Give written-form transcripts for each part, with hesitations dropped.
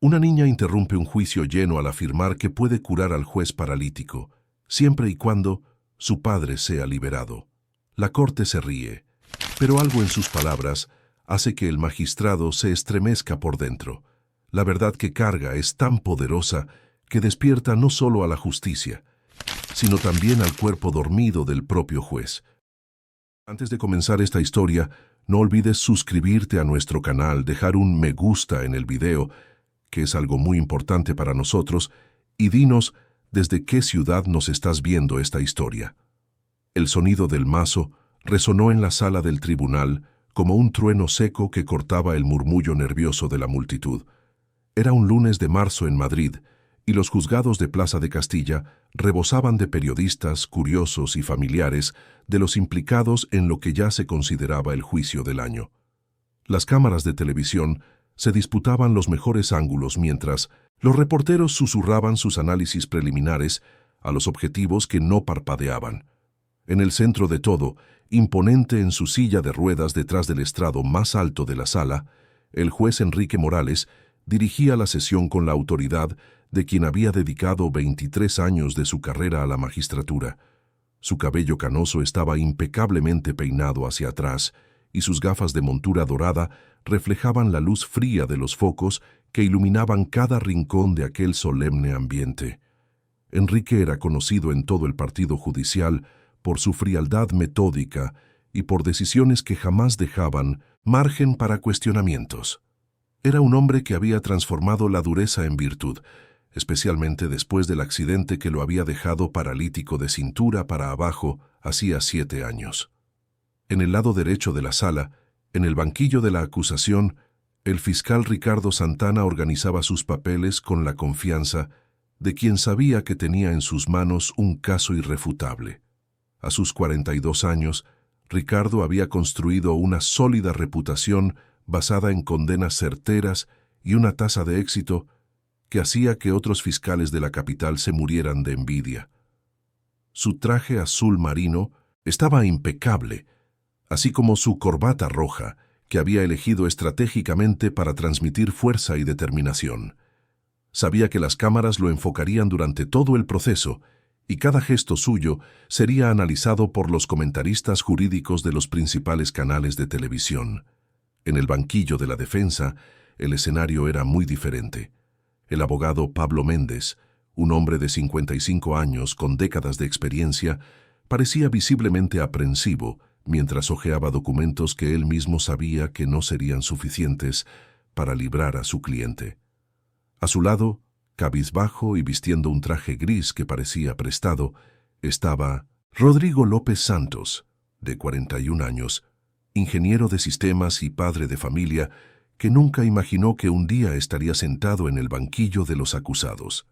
Una niña interrumpe un juicio lleno al afirmar que puede curar al juez paralítico, siempre y cuando su padre sea liberado. La corte se ríe, pero algo en sus palabras hace que el magistrado se estremezca por dentro. La verdad que carga es tan poderosa que despierta no solo a la justicia, sino también al cuerpo dormido del propio juez. Antes de comenzar esta historia, no olvides suscribirte a nuestro canal, dejar un me gusta en el video, que es algo muy importante para nosotros, y dinos desde qué ciudad nos estás viendo esta historia. El sonido del mazo resonó en la sala del tribunal como un trueno seco que cortaba el murmullo nervioso de la multitud. Era un lunes de marzo en Madrid, y los juzgados de Plaza de Castilla rebosaban de periodistas, curiosos y familiares de los implicados en lo que ya se consideraba el juicio del año. Las cámaras de televisión se disputaban los mejores ángulos mientras los reporteros susurraban sus análisis preliminares a los objetivos que no parpadeaban. En el centro de todo, imponente en su silla de ruedas detrás del estrado más alto de la sala, el juez Enrique Morales dirigía la sesión con la autoridad de quien había dedicado 23 años de su carrera a la magistratura. Su cabello canoso estaba impecablemente peinado hacia atrás y sus gafas de montura dorada reflejaban la luz fría de los focos que iluminaban cada rincón de aquel solemne ambiente. Enrique era conocido en todo el partido judicial por su frialdad metódica y por decisiones que jamás dejaban margen para cuestionamientos. Era un hombre que había transformado la dureza en virtud, especialmente después del accidente que lo había dejado paralítico de cintura para abajo hacía 7 años. En el lado derecho de la sala, en el banquillo de la acusación, el fiscal Ricardo Santana organizaba sus papeles con la confianza de quien sabía que tenía en sus manos un caso irrefutable. A sus 42 años, Ricardo había construido una sólida reputación basada en condenas certeras y una tasa de éxito que hacía que otros fiscales de la capital se murieran de envidia. Su traje azul marino estaba impecable, así como su corbata roja, que había elegido estratégicamente para transmitir fuerza y determinación. Sabía que las cámaras lo enfocarían durante todo el proceso, y cada gesto suyo sería analizado por los comentaristas jurídicos de los principales canales de televisión. En el banquillo de la defensa, el escenario era muy diferente. El abogado Pablo Méndez, un hombre de 55 años con décadas de experiencia, parecía visiblemente aprensivo mientras hojeaba documentos que él mismo sabía que no serían suficientes para librar a su cliente. A su lado, cabizbajo y vistiendo un traje gris que parecía prestado, estaba Rodrigo López Santos, de 41 años, ingeniero de sistemas y padre de familia, que nunca imaginó que un día estaría sentado en el banquillo de los acusados.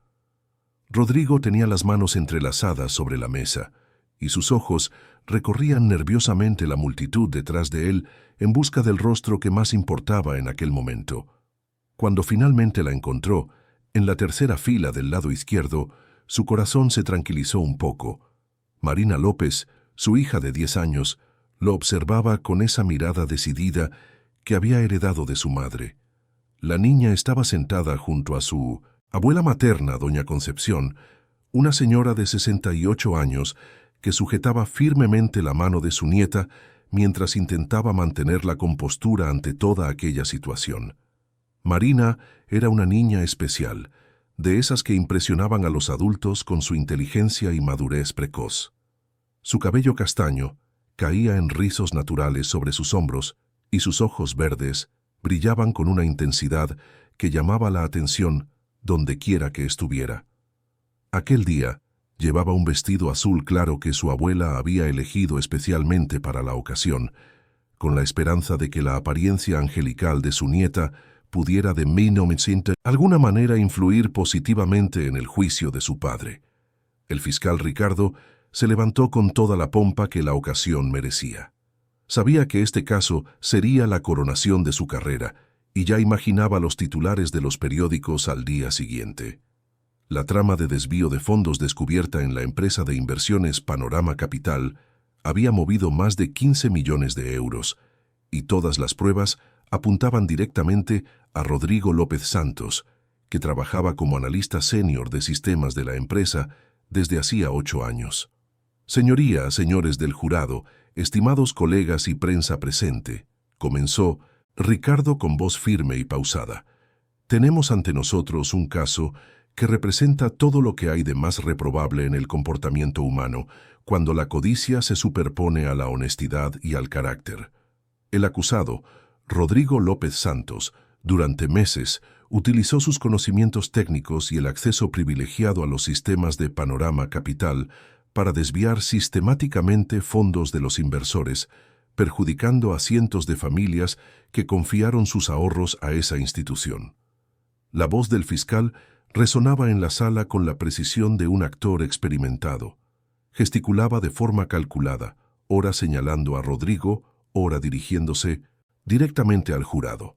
Rodrigo tenía las manos entrelazadas sobre la mesa, y sus ojos recorrían nerviosamente la multitud detrás de él en busca del rostro que más importaba en aquel momento. Cuando finalmente la encontró, en la tercera fila del lado izquierdo, su corazón se tranquilizó un poco. Marina López, su hija de 10 años, lo observaba con esa mirada decidida que había heredado de su madre. La niña estaba sentada junto a su abuela materna, doña Concepción, una señora de 68 años que sujetaba firmemente la mano de su nieta mientras intentaba mantener la compostura ante toda aquella situación. Marina era una niña especial, de esas que impresionaban a los adultos con su inteligencia y madurez precoz. Su cabello castaño caía en rizos naturales sobre sus hombros y sus ojos verdes brillaban con una intensidad que llamaba la atención donde quiera que estuviera. Aquel día llevaba un vestido azul claro que su abuela había elegido especialmente para la ocasión, con la esperanza de que la apariencia angelical de su nieta pudiera de alguna manera influir positivamente en el juicio de su padre. El fiscal Ricardo se levantó con toda la pompa que la ocasión merecía. Sabía que este caso sería la coronación de su carrera y ya imaginaba los titulares de los periódicos al día siguiente. La trama de desvío de fondos descubierta en la empresa de inversiones Panorama Capital había movido más de 15 millones de euros, y todas las pruebas apuntaban directamente a Rodrigo López Santos, que trabajaba como analista senior de sistemas de la empresa desde hacía 8 años. Señoría, señores del jurado, estimados colegas y prensa presente, comenzó Ricardo con voz firme y pausada. Tenemos ante nosotros un caso que representa todo lo que hay de más reprobable en el comportamiento humano cuando la codicia se superpone a la honestidad y al carácter. El acusado, Rodrigo López Santos, durante meses utilizó sus conocimientos técnicos y el acceso privilegiado a los sistemas de Panorama Capital para desviar sistemáticamente fondos de los inversores, perjudicando a cientos de familias que confiaron sus ahorros a esa institución. La voz del fiscal resonaba en la sala con la precisión de un actor experimentado. Gesticulaba de forma calculada, ora señalando a Rodrigo, ora dirigiéndose directamente al jurado.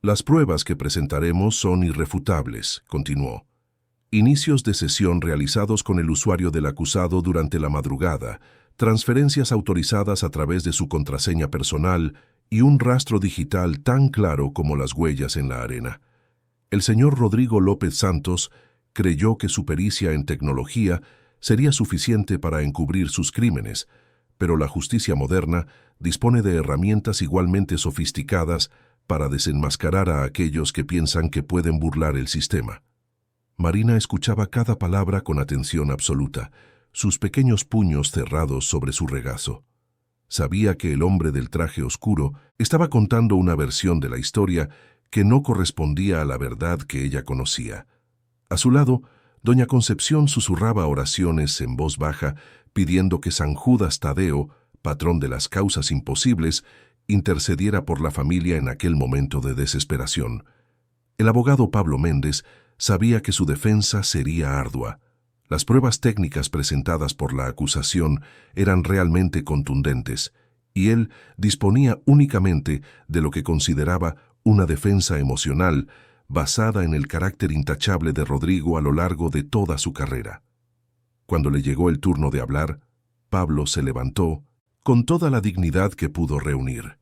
Las pruebas que presentaremos son irrefutables, continuó. Inicios de sesión realizados con el usuario del acusado durante la madrugada, transferencias autorizadas a través de su contraseña personal y un rastro digital tan claro como las huellas en la arena. El señor Rodrigo López Santos creyó que su pericia en tecnología sería suficiente para encubrir sus crímenes, pero la justicia moderna dispone de herramientas igualmente sofisticadas para desenmascarar a aquellos que piensan que pueden burlar el sistema. Marina escuchaba cada palabra con atención absoluta, sus pequeños puños cerrados sobre su regazo. Sabía que el hombre del traje oscuro estaba contando una versión de la historia que no correspondía a la verdad que ella conocía. A su lado, doña Concepción susurraba oraciones en voz baja, pidiendo que San Judas Tadeo, patrón de las causas imposibles, intercediera por la familia en aquel momento de desesperación. El abogado Pablo Méndez sabía que su defensa sería ardua. Las pruebas técnicas presentadas por la acusación eran realmente contundentes, y él disponía únicamente de lo que consideraba una defensa emocional basada en el carácter intachable de Rodrigo a lo largo de toda su carrera. Cuando le llegó el turno de hablar, Pablo se levantó con toda la dignidad que pudo reunir.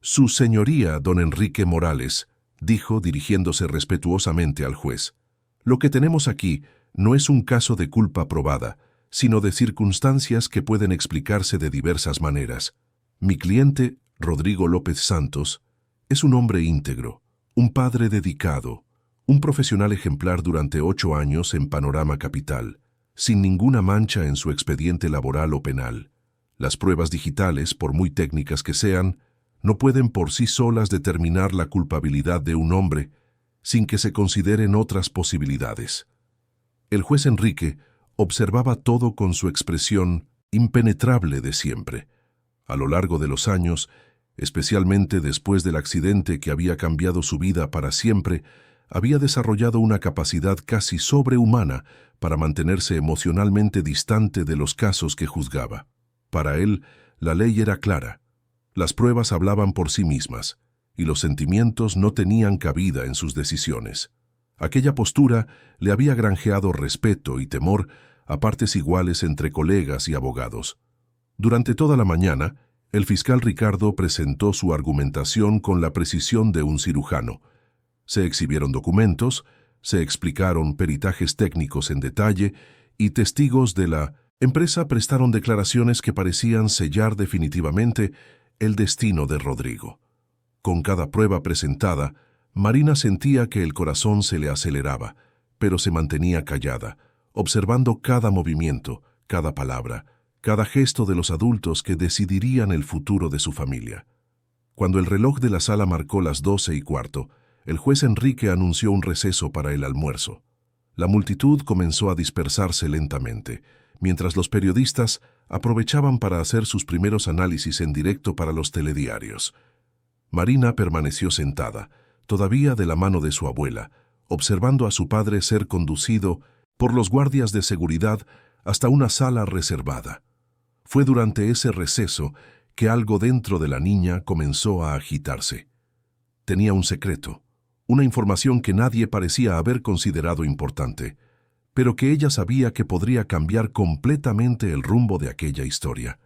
«Su señoría, don Enrique Morales», dijo dirigiéndose respetuosamente al juez, «lo que tenemos aquí no es un caso de culpa probada, sino de circunstancias que pueden explicarse de diversas maneras. Mi cliente, Rodrigo López Santos, es un hombre íntegro, un padre dedicado, un profesional ejemplar durante 8 años en Panorama Capital, sin ninguna mancha en su expediente laboral o penal. Las pruebas digitales, por muy técnicas que sean, no pueden por sí solas determinar la culpabilidad de un hombre sin que se consideren otras posibilidades». El juez Enrique observaba todo con su expresión impenetrable de siempre. A lo largo de los años, especialmente después del accidente que había cambiado su vida para siempre, había desarrollado una capacidad casi sobrehumana para mantenerse emocionalmente distante de los casos que juzgaba. Para él, la ley era clara. Las pruebas hablaban por sí mismas, y los sentimientos no tenían cabida en sus decisiones. Aquella postura le había granjeado respeto y temor a partes iguales entre colegas y abogados. Durante toda la mañana, el fiscal Ricardo presentó su argumentación con la precisión de un cirujano. Se exhibieron documentos, se explicaron peritajes técnicos en detalle y testigos de la empresa prestaron declaraciones que parecían sellar definitivamente el destino de Rodrigo. Con cada prueba presentada, Marina sentía que el corazón se le aceleraba, pero se mantenía callada, observando cada movimiento, cada palabra, cada gesto de los adultos que decidirían el futuro de su familia. Cuando el reloj de la sala marcó las 12:15, el juez Enrique anunció un receso para el almuerzo. La multitud comenzó a dispersarse lentamente, mientras los periodistas aprovechaban para hacer sus primeros análisis en directo para los telediarios. Marina permaneció sentada, todavía de la mano de su abuela, observando a su padre ser conducido por los guardias de seguridad hasta una sala reservada. Fue durante ese receso que algo dentro de la niña comenzó a agitarse. Tenía un secreto, una información que nadie parecía haber considerado importante, pero que ella sabía que podría cambiar completamente el rumbo de aquella historia.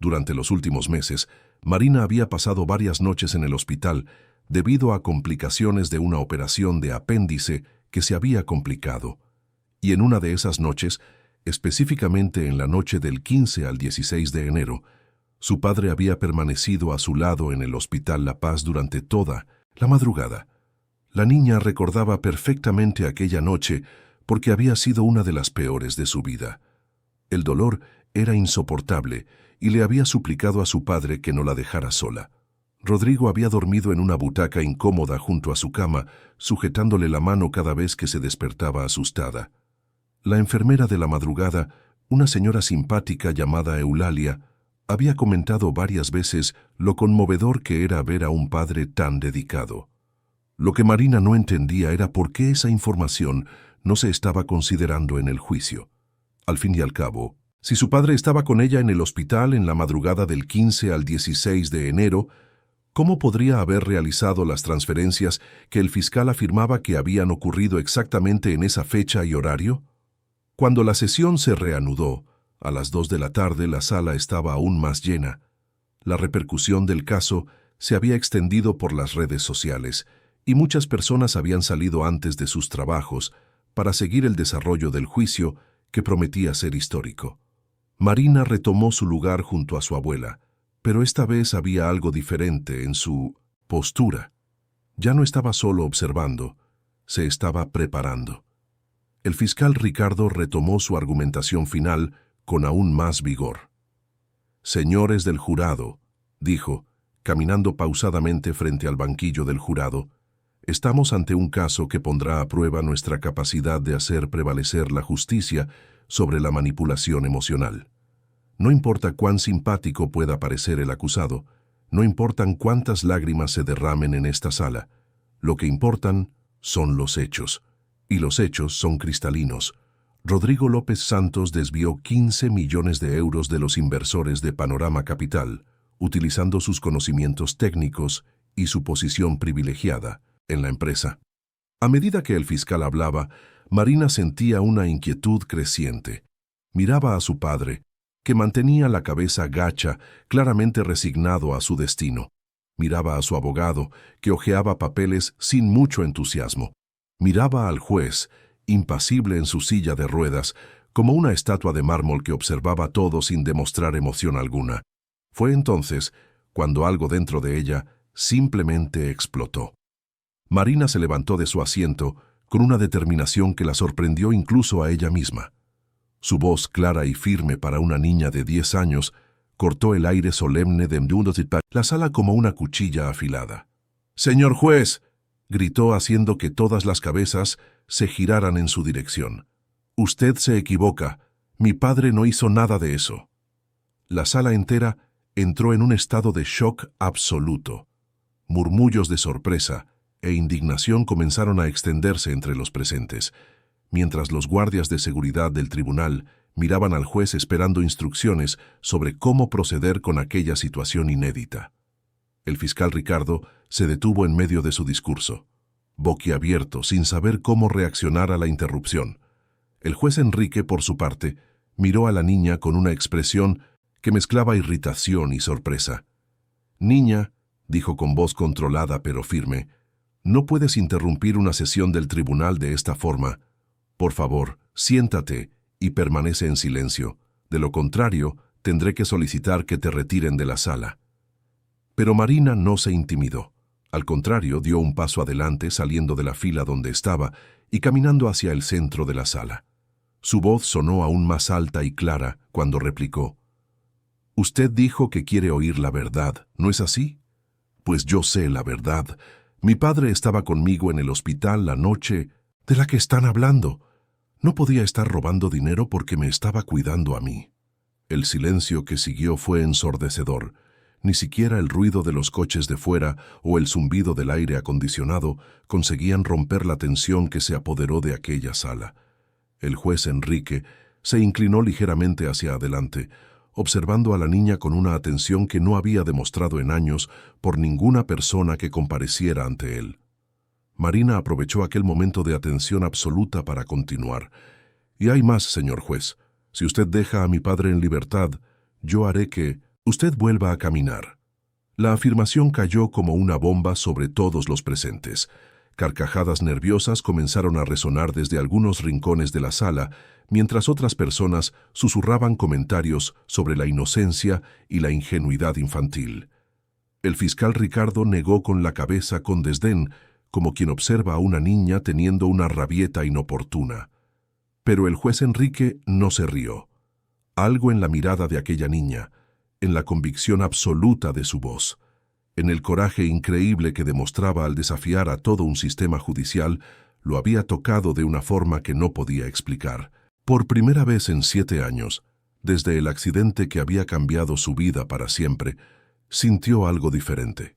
Durante los últimos meses, Marina había pasado varias noches en el hospital debido a complicaciones de una operación de apéndice que se había complicado, y en una de esas noches, específicamente en la noche del 15 al 16 de enero, su padre había permanecido a su lado en el Hospital La Paz durante toda la madrugada. La niña recordaba perfectamente aquella noche porque había sido una de las peores de su vida. El dolor era insoportable y le había suplicado a su padre que no la dejara sola. Rodrigo había dormido en una butaca incómoda junto a su cama, sujetándole la mano cada vez que se despertaba asustada. La enfermera de la madrugada, una señora simpática llamada Eulalia, había comentado varias veces lo conmovedor que era ver a un padre tan dedicado. Lo que Marina no entendía era por qué esa información no se estaba considerando en el juicio. Al fin y al cabo, si su padre estaba con ella en el hospital en la madrugada del 15 al 16 de enero, ¿cómo podría haber realizado las transferencias que el fiscal afirmaba que habían ocurrido exactamente en esa fecha y horario? Cuando la sesión se reanudó, a las 2 de la tarde la sala estaba aún más llena. La repercusión del caso se había extendido por las redes sociales y muchas personas habían salido antes de sus trabajos para seguir el desarrollo del juicio que prometía ser histórico. Marina retomó su lugar junto a su abuela, pero esta vez había algo diferente en su postura. Ya no estaba solo observando, se estaba preparando. El fiscal Ricardo retomó su argumentación final con aún más vigor. «Señores del jurado», dijo, caminando pausadamente frente al banquillo del jurado, «estamos ante un caso que pondrá a prueba nuestra capacidad de hacer prevalecer la justicia sobre la manipulación emocional. No importa cuán simpático pueda parecer el acusado, no importan cuántas lágrimas se derramen en esta sala, lo que importan son los hechos, y los hechos son cristalinos. Rodrigo López Santos desvió 15 millones de euros de los inversores de Panorama Capital, utilizando sus conocimientos técnicos y su posición privilegiada en la empresa». A medida que el fiscal hablaba, Marina sentía una inquietud creciente. Miraba a su padre, que mantenía la cabeza gacha, claramente resignado a su destino. Miraba a su abogado, que hojeaba papeles sin mucho entusiasmo. Miraba al juez, impasible en su silla de ruedas, como una estatua de mármol que observaba todo sin demostrar emoción alguna. Fue entonces cuando algo dentro de ella simplemente explotó. Marina se levantó de su asiento con una determinación que la sorprendió incluso a ella misma. Su voz, clara y firme para una niña de 10 años, cortó el aire solemne de la sala como una cuchilla afilada. «Señor juez», gritó haciendo que todas las cabezas se giraran en su dirección. «Usted se equivoca. Mi padre no hizo nada de eso». La sala entera entró en un estado de shock absoluto. Murmullos de sorpresa e indignación comenzaron a extenderse entre los presentes, mientras los guardias de seguridad del tribunal miraban al juez esperando instrucciones sobre cómo proceder con aquella situación inédita. El fiscal Ricardo se detuvo en medio de su discurso, boquiabierto, sin saber cómo reaccionar a la interrupción. El juez Enrique, por su parte, miró a la niña con una expresión que mezclaba irritación y sorpresa. «Niña», dijo con voz controlada pero firme, «no puedes interrumpir una sesión del tribunal de esta forma. Por favor, siéntate y permanece en silencio. De lo contrario, tendré que solicitar que te retiren de la sala». Pero Marina no se intimidó. Al contrario, dio un paso adelante saliendo de la fila donde estaba y caminando hacia el centro de la sala. Su voz sonó aún más alta y clara cuando replicó: «Usted dijo que quiere oír la verdad, ¿no es así? Pues yo sé la verdad. Mi padre estaba conmigo en el hospital la noche de la que están hablando. No podía estar robando dinero porque me estaba cuidando a mí». El silencio que siguió fue ensordecedor. Ni siquiera el ruido de los coches de fuera o el zumbido del aire acondicionado conseguían romper la tensión que se apoderó de aquella sala. El juez Enrique se inclinó ligeramente hacia adelante, observando a la niña con una atención que no había demostrado en años por ninguna persona que compareciera ante él. Marina aprovechó aquel momento de atención absoluta para continuar. «Y hay más, señor juez. Si usted deja a mi padre en libertad, yo haré que usted vuelva a caminar». La afirmación cayó como una bomba sobre todos los presentes. Carcajadas nerviosas comenzaron a resonar desde algunos rincones de la sala, mientras otras personas susurraban comentarios sobre la inocencia y la ingenuidad infantil. El fiscal Ricardo negó con la cabeza con desdén, como quien observa a una niña teniendo una rabieta inoportuna. Pero el juez Enrique no se rió. Algo en la mirada de aquella niña, en la convicción absoluta de su voz, en el coraje increíble que demostraba al desafiar a todo un sistema judicial, lo había tocado de una forma que no podía explicar. Por primera vez en 7 años, desde el accidente que había cambiado su vida para siempre, sintió algo diferente.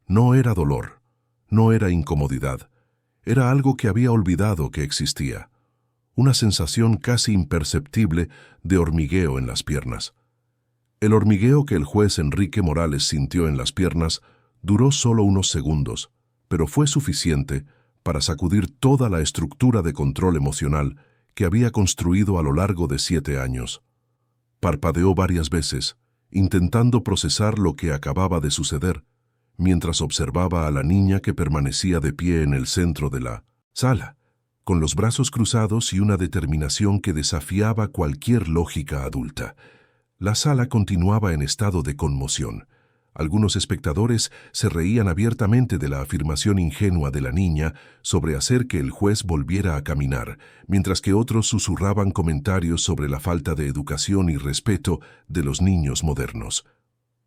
No era dolor, no era incomodidad, era algo que había olvidado que existía. Una sensación casi imperceptible de hormigueo en las piernas. El hormigueo que el juez Enrique Morales sintió en las piernas duró solo unos segundos, pero fue suficiente para sacudir toda la estructura de control emocional que había construido a lo largo de 7 años. Parpadeó varias veces, intentando procesar lo que acababa de suceder, mientras observaba a la niña que permanecía de pie en el centro de la sala, con los brazos cruzados y una determinación que desafiaba cualquier lógica adulta. La sala continuaba en estado de conmoción. Algunos espectadores se reían abiertamente de la afirmación ingenua de la niña sobre hacer que el juez volviera a caminar, mientras que otros susurraban comentarios sobre la falta de educación y respeto de los niños modernos.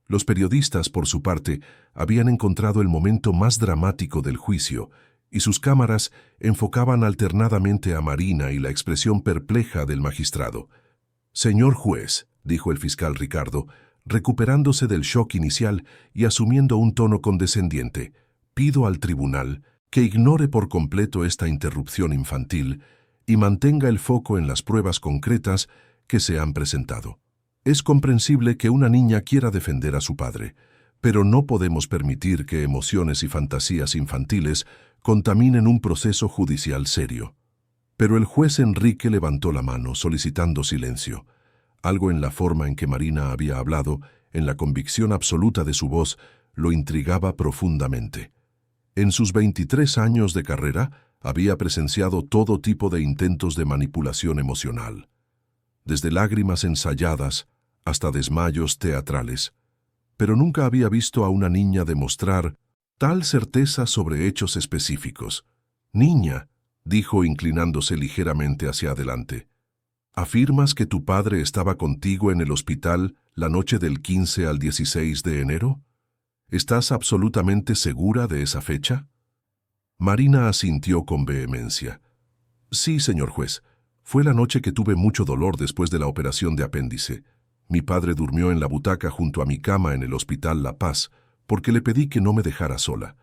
Los periodistas, por su parte, habían encontrado el momento más dramático del juicio, y sus cámaras enfocaban alternadamente a Marina y la expresión perpleja del magistrado. «Señor juez», dijo el fiscal Ricardo, recuperándose del shock inicial y asumiendo un tono condescendiente, «pido al tribunal que ignore por completo esta interrupción infantil y mantenga el foco en las pruebas concretas que se han presentado. Es comprensible que una niña quiera defender a su padre, pero no podemos permitir que emociones y fantasías infantiles contaminen un proceso judicial serio». Pero el juez Enrique levantó la mano solicitando silencio. Algo en la forma en que Marina había hablado, en la convicción absoluta de su voz, lo intrigaba profundamente. En sus 23 años de carrera, había presenciado todo tipo de intentos de manipulación emocional, desde lágrimas ensayadas hasta desmayos teatrales, pero nunca había visto a una niña demostrar tal certeza sobre hechos específicos. «Niña», dijo inclinándose ligeramente hacia adelante, ¿afirmas que tu padre estaba contigo en el hospital la noche del 15 al 16 de enero? ¿Estás absolutamente segura de esa fecha? Marina asintió con vehemencia. Sí, señor juez. Fue la noche que tuve mucho dolor después de la operación de apéndice. Mi padre durmió en la butaca junto a mi cama en el Hospital La Paz, porque le pedí que no me dejara sola.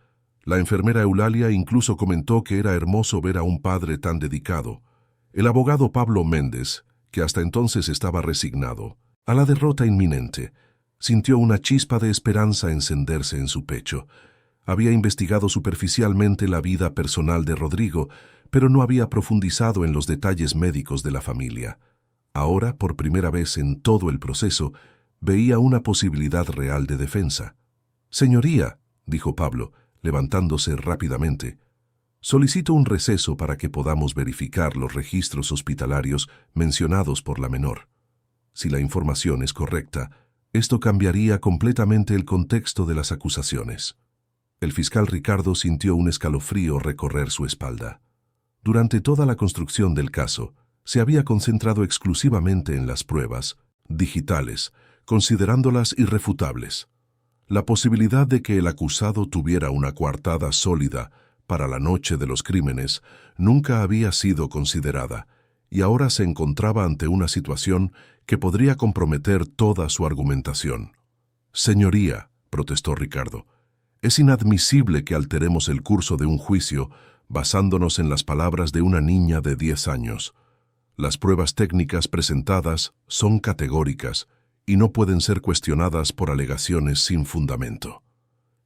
La enfermera Eulalia incluso comentó que era hermoso ver a un padre tan dedicado. El abogado Pablo Méndez, que hasta entonces estaba resignado a la derrota inminente, sintió una chispa de esperanza encenderse en su pecho. Había investigado superficialmente la vida personal de Rodrigo, pero no había profundizado en los detalles médicos de la familia. Ahora, por primera vez en todo el proceso, veía una posibilidad real de defensa. «Señoría», dijo Pablo, levantándose rápidamente, «solicito un receso para que podamos verificar los registros hospitalarios mencionados por la menor. Si la información es correcta, esto cambiaría completamente el contexto de las acusaciones». El fiscal Ricardo sintió un escalofrío recorrer su espalda. Durante toda la construcción del caso, se había concentrado exclusivamente en las pruebas digitales, considerándolas irrefutables. La posibilidad de que el acusado tuviera una coartada sólida para la noche de los crímenes nunca había sido considerada, y ahora se encontraba ante una situación que podría comprometer toda su argumentación. «Señoría», protestó Ricardo, «es inadmisible que alteremos el curso de un juicio basándonos en las palabras de una niña de 10 años. Las pruebas técnicas presentadas son categóricas y no pueden ser cuestionadas por alegaciones sin fundamento».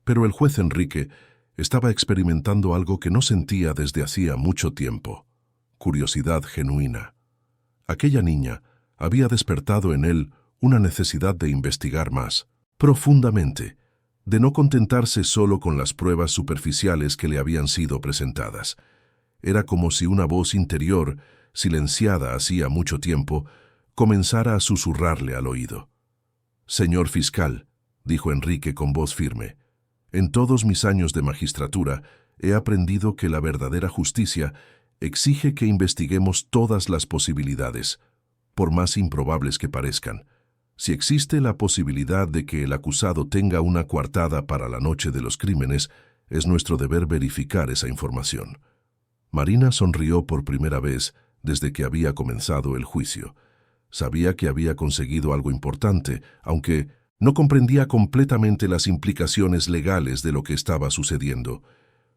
Pero el juez Enrique estaba experimentando algo que no sentía desde hacía mucho tiempo: curiosidad genuina. Aquella niña había despertado en él una necesidad de investigar más profundamente, de no contentarse solo con las pruebas superficiales que le habían sido presentadas. Era como si una voz interior, silenciada hacía mucho tiempo, comenzara a susurrarle al oído. «Señor fiscal», dijo Enrique con voz firme, «en todos mis años de magistratura he aprendido que la verdadera justicia exige que investiguemos todas las posibilidades, por más improbables que parezcan. Si existe la posibilidad de que el acusado tenga una coartada para la noche de los crímenes, es nuestro deber verificar esa información». Marina sonrió por primera vez desde que había comenzado el juicio. Sabía que había conseguido algo importante, aunque no comprendía completamente las implicaciones legales de lo que estaba sucediendo.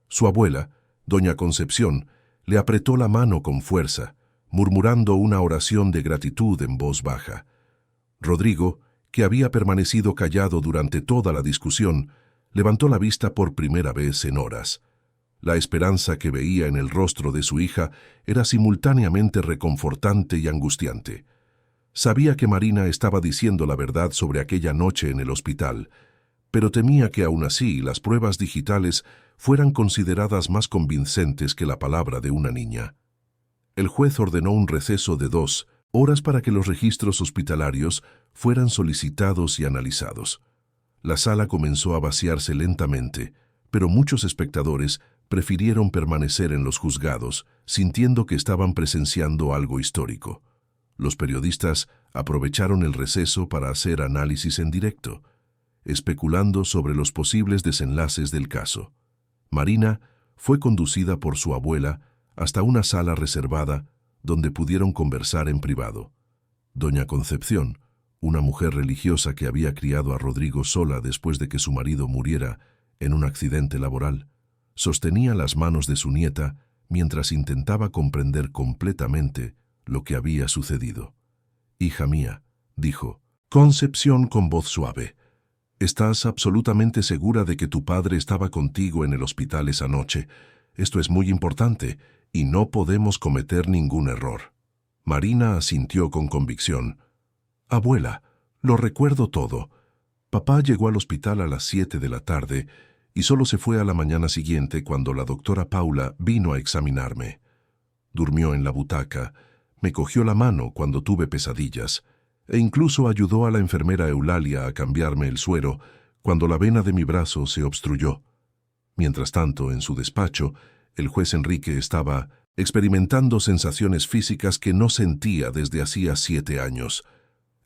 Su abuela, doña Concepción, le apretó la mano con fuerza, murmurando una oración de gratitud en voz baja. Rodrigo, que había permanecido callado durante toda la discusión, levantó la vista por primera vez en horas. La esperanza que veía en el rostro de su hija era simultáneamente reconfortante y angustiante. Sabía que Marina estaba diciendo la verdad sobre aquella noche en el hospital, pero temía que aún así las pruebas digitales fueran consideradas más convincentes que la palabra de una niña. El juez ordenó un receso de 2 horas para que los registros hospitalarios fueran solicitados y analizados. La sala comenzó a vaciarse lentamente, pero muchos espectadores prefirieron permanecer en los juzgados, sintiendo que estaban presenciando algo histórico. Los periodistas aprovecharon el receso para hacer análisis en directo, especulando sobre los posibles desenlaces del caso. Marina fue conducida por su abuela hasta una sala reservada donde pudieron conversar en privado. Doña Concepción, una mujer religiosa que había criado a Rodrigo sola después de que su marido muriera en un accidente laboral, sostenía las manos de su nieta mientras intentaba comprender completamente lo que había sucedido. «Hija mía», dijo Concepción con voz suave, «¿estás absolutamente segura de que tu padre estaba contigo en el hospital esa noche? Esto es muy importante y no podemos cometer ningún error». Marina asintió con convicción. «Abuela, lo recuerdo todo. Papá llegó al hospital a las 7 de la tarde y solo se fue a la mañana siguiente cuando la doctora Paula vino a examinarme. Durmió en la butaca, me cogió la mano cuando tuve pesadillas e incluso ayudó a la enfermera Eulalia a cambiarme el suero cuando la vena de mi brazo se obstruyó. Mientras tanto, en su despacho, el juez Enrique estaba experimentando sensaciones físicas que no sentía desde hacía 7 años.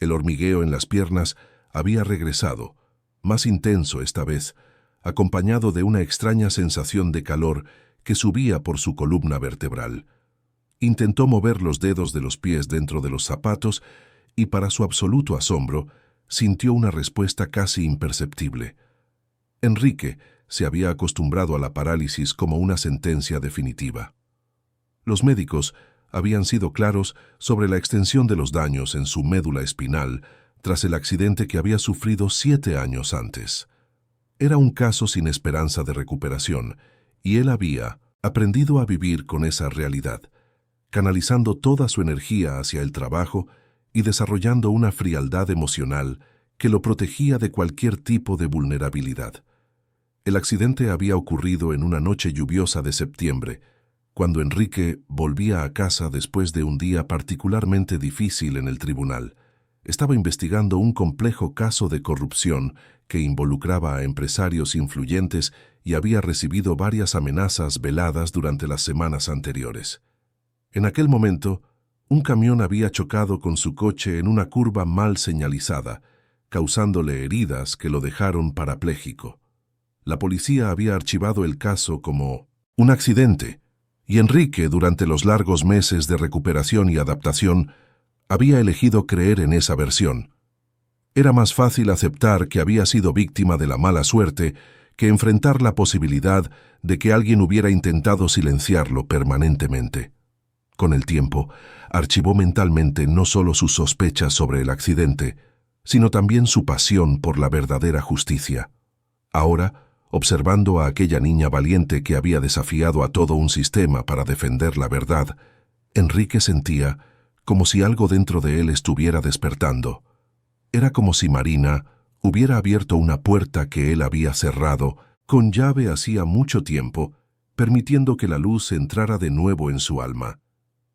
El hormigueo en las piernas había regresado, más intenso esta vez, acompañado de una extraña sensación de calor que subía por su columna vertebral. Intentó mover los dedos de los pies dentro de los zapatos y, para su absoluto asombro, sintió una respuesta casi imperceptible. Enrique se había acostumbrado a la parálisis como una sentencia definitiva. Los médicos habían sido claros sobre la extensión de los daños en su médula espinal tras el accidente que había sufrido 7 años antes. Era un caso sin esperanza de recuperación, y él había aprendido a vivir con esa realidad, canalizando toda su energía hacia el trabajo y desarrollando una frialdad emocional que lo protegía de cualquier tipo de vulnerabilidad. El accidente había ocurrido en una noche lluviosa de septiembre, cuando Enrique volvía a casa después de un día particularmente difícil en el tribunal. Estaba investigando un complejo caso de corrupción que involucraba a empresarios influyentes y había recibido varias amenazas veladas durante las semanas anteriores. En aquel momento, un camión había chocado con su coche en una curva mal señalizada, causándole heridas que lo dejaron parapléjico. La policía había archivado el caso como un accidente, y Enrique, durante los largos meses de recuperación y adaptación, había elegido creer en esa versión. Era más fácil aceptar que había sido víctima de la mala suerte que enfrentar la posibilidad de que alguien hubiera intentado silenciarlo permanentemente. Con el tiempo, archivó mentalmente no solo sus sospechas sobre el accidente, sino también su pasión por la verdadera justicia. Ahora, observando a aquella niña valiente que había desafiado a todo un sistema para defender la verdad, Enrique sentía como si algo dentro de él estuviera despertando. Era como si Marina, Hubiera abierto una puerta que él había cerrado con llave hacía mucho tiempo, permitiendo que la luz entrara de nuevo en su alma.